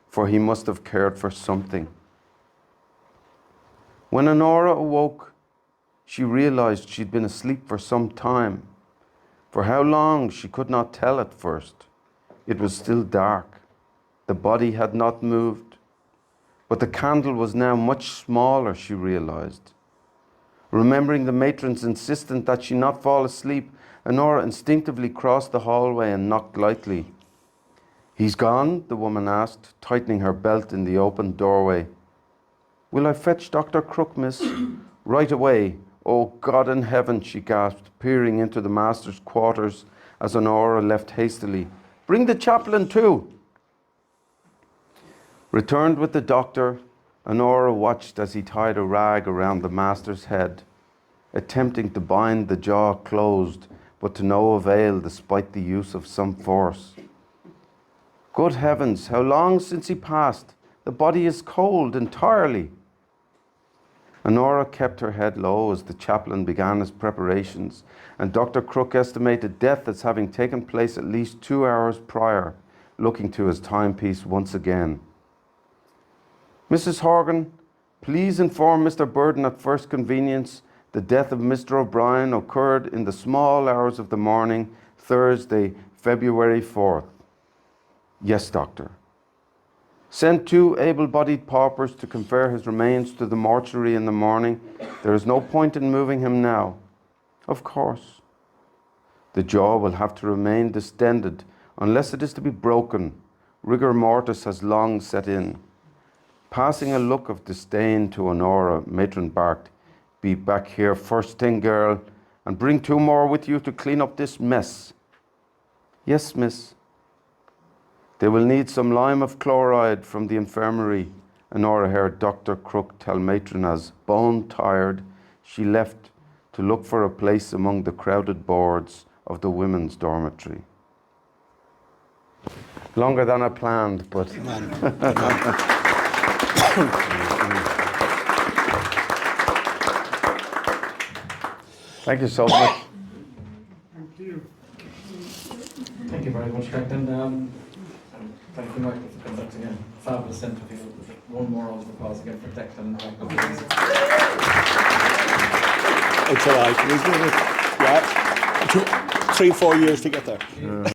for he must have cared for something. When Honora awoke, she realized she'd been asleep for some time. For how long, she could not tell at first. It was still dark. The body had not moved. But the candle was now much smaller, she realized. Remembering the matron's insistence that she not fall asleep, Honora instinctively crossed the hallway and knocked lightly. "He's gone?" the woman asked, tightening her belt in the open doorway. "Will I fetch Dr. Crook, miss?" "Right away. Oh, God in heaven," she gasped, peering into the master's quarters as Honora left hastily. "Bring the chaplain too." Returned with the doctor, Honora watched as he tied a rag around the master's head, attempting to bind the jaw closed, but to no avail despite the use of some force. "Good heavens, how long since he passed? The body is cold entirely." Honora kept her head low as the chaplain began his preparations, and Dr. Crook estimated death as having taken place at least 2 hours prior, looking to his timepiece once again. "Mrs. Horgan, please inform Mr. Burden at first convenience the death of Mr. O'Brien occurred in the small hours of the morning, Thursday, February 4th. "Yes, doctor." "Send 2 able-bodied paupers to confer his remains to the mortuary in the morning. There is no point in moving him now." "Of course." "The jaw will have to remain distended unless it is to be broken. Rigor mortis has long set in." Passing a look of disdain to Honora, matron barked, "Be back here first thing, girl, and bring 2 more with you to clean up this mess." "Yes, miss." "They will need some lime of chloride from the infirmary," Honora heard Dr. Crook tell matron as, bone-tired, she left to look for a place among the crowded boards of the women's dormitory. Longer than I planned, but thank you so much. Thank you. Thank you very much, Declan. And thank you, Michael, for conducting a fabulous interview. One more round of applause again for Declan and Michael. It's all right. Yeah, 3-4 years to get there.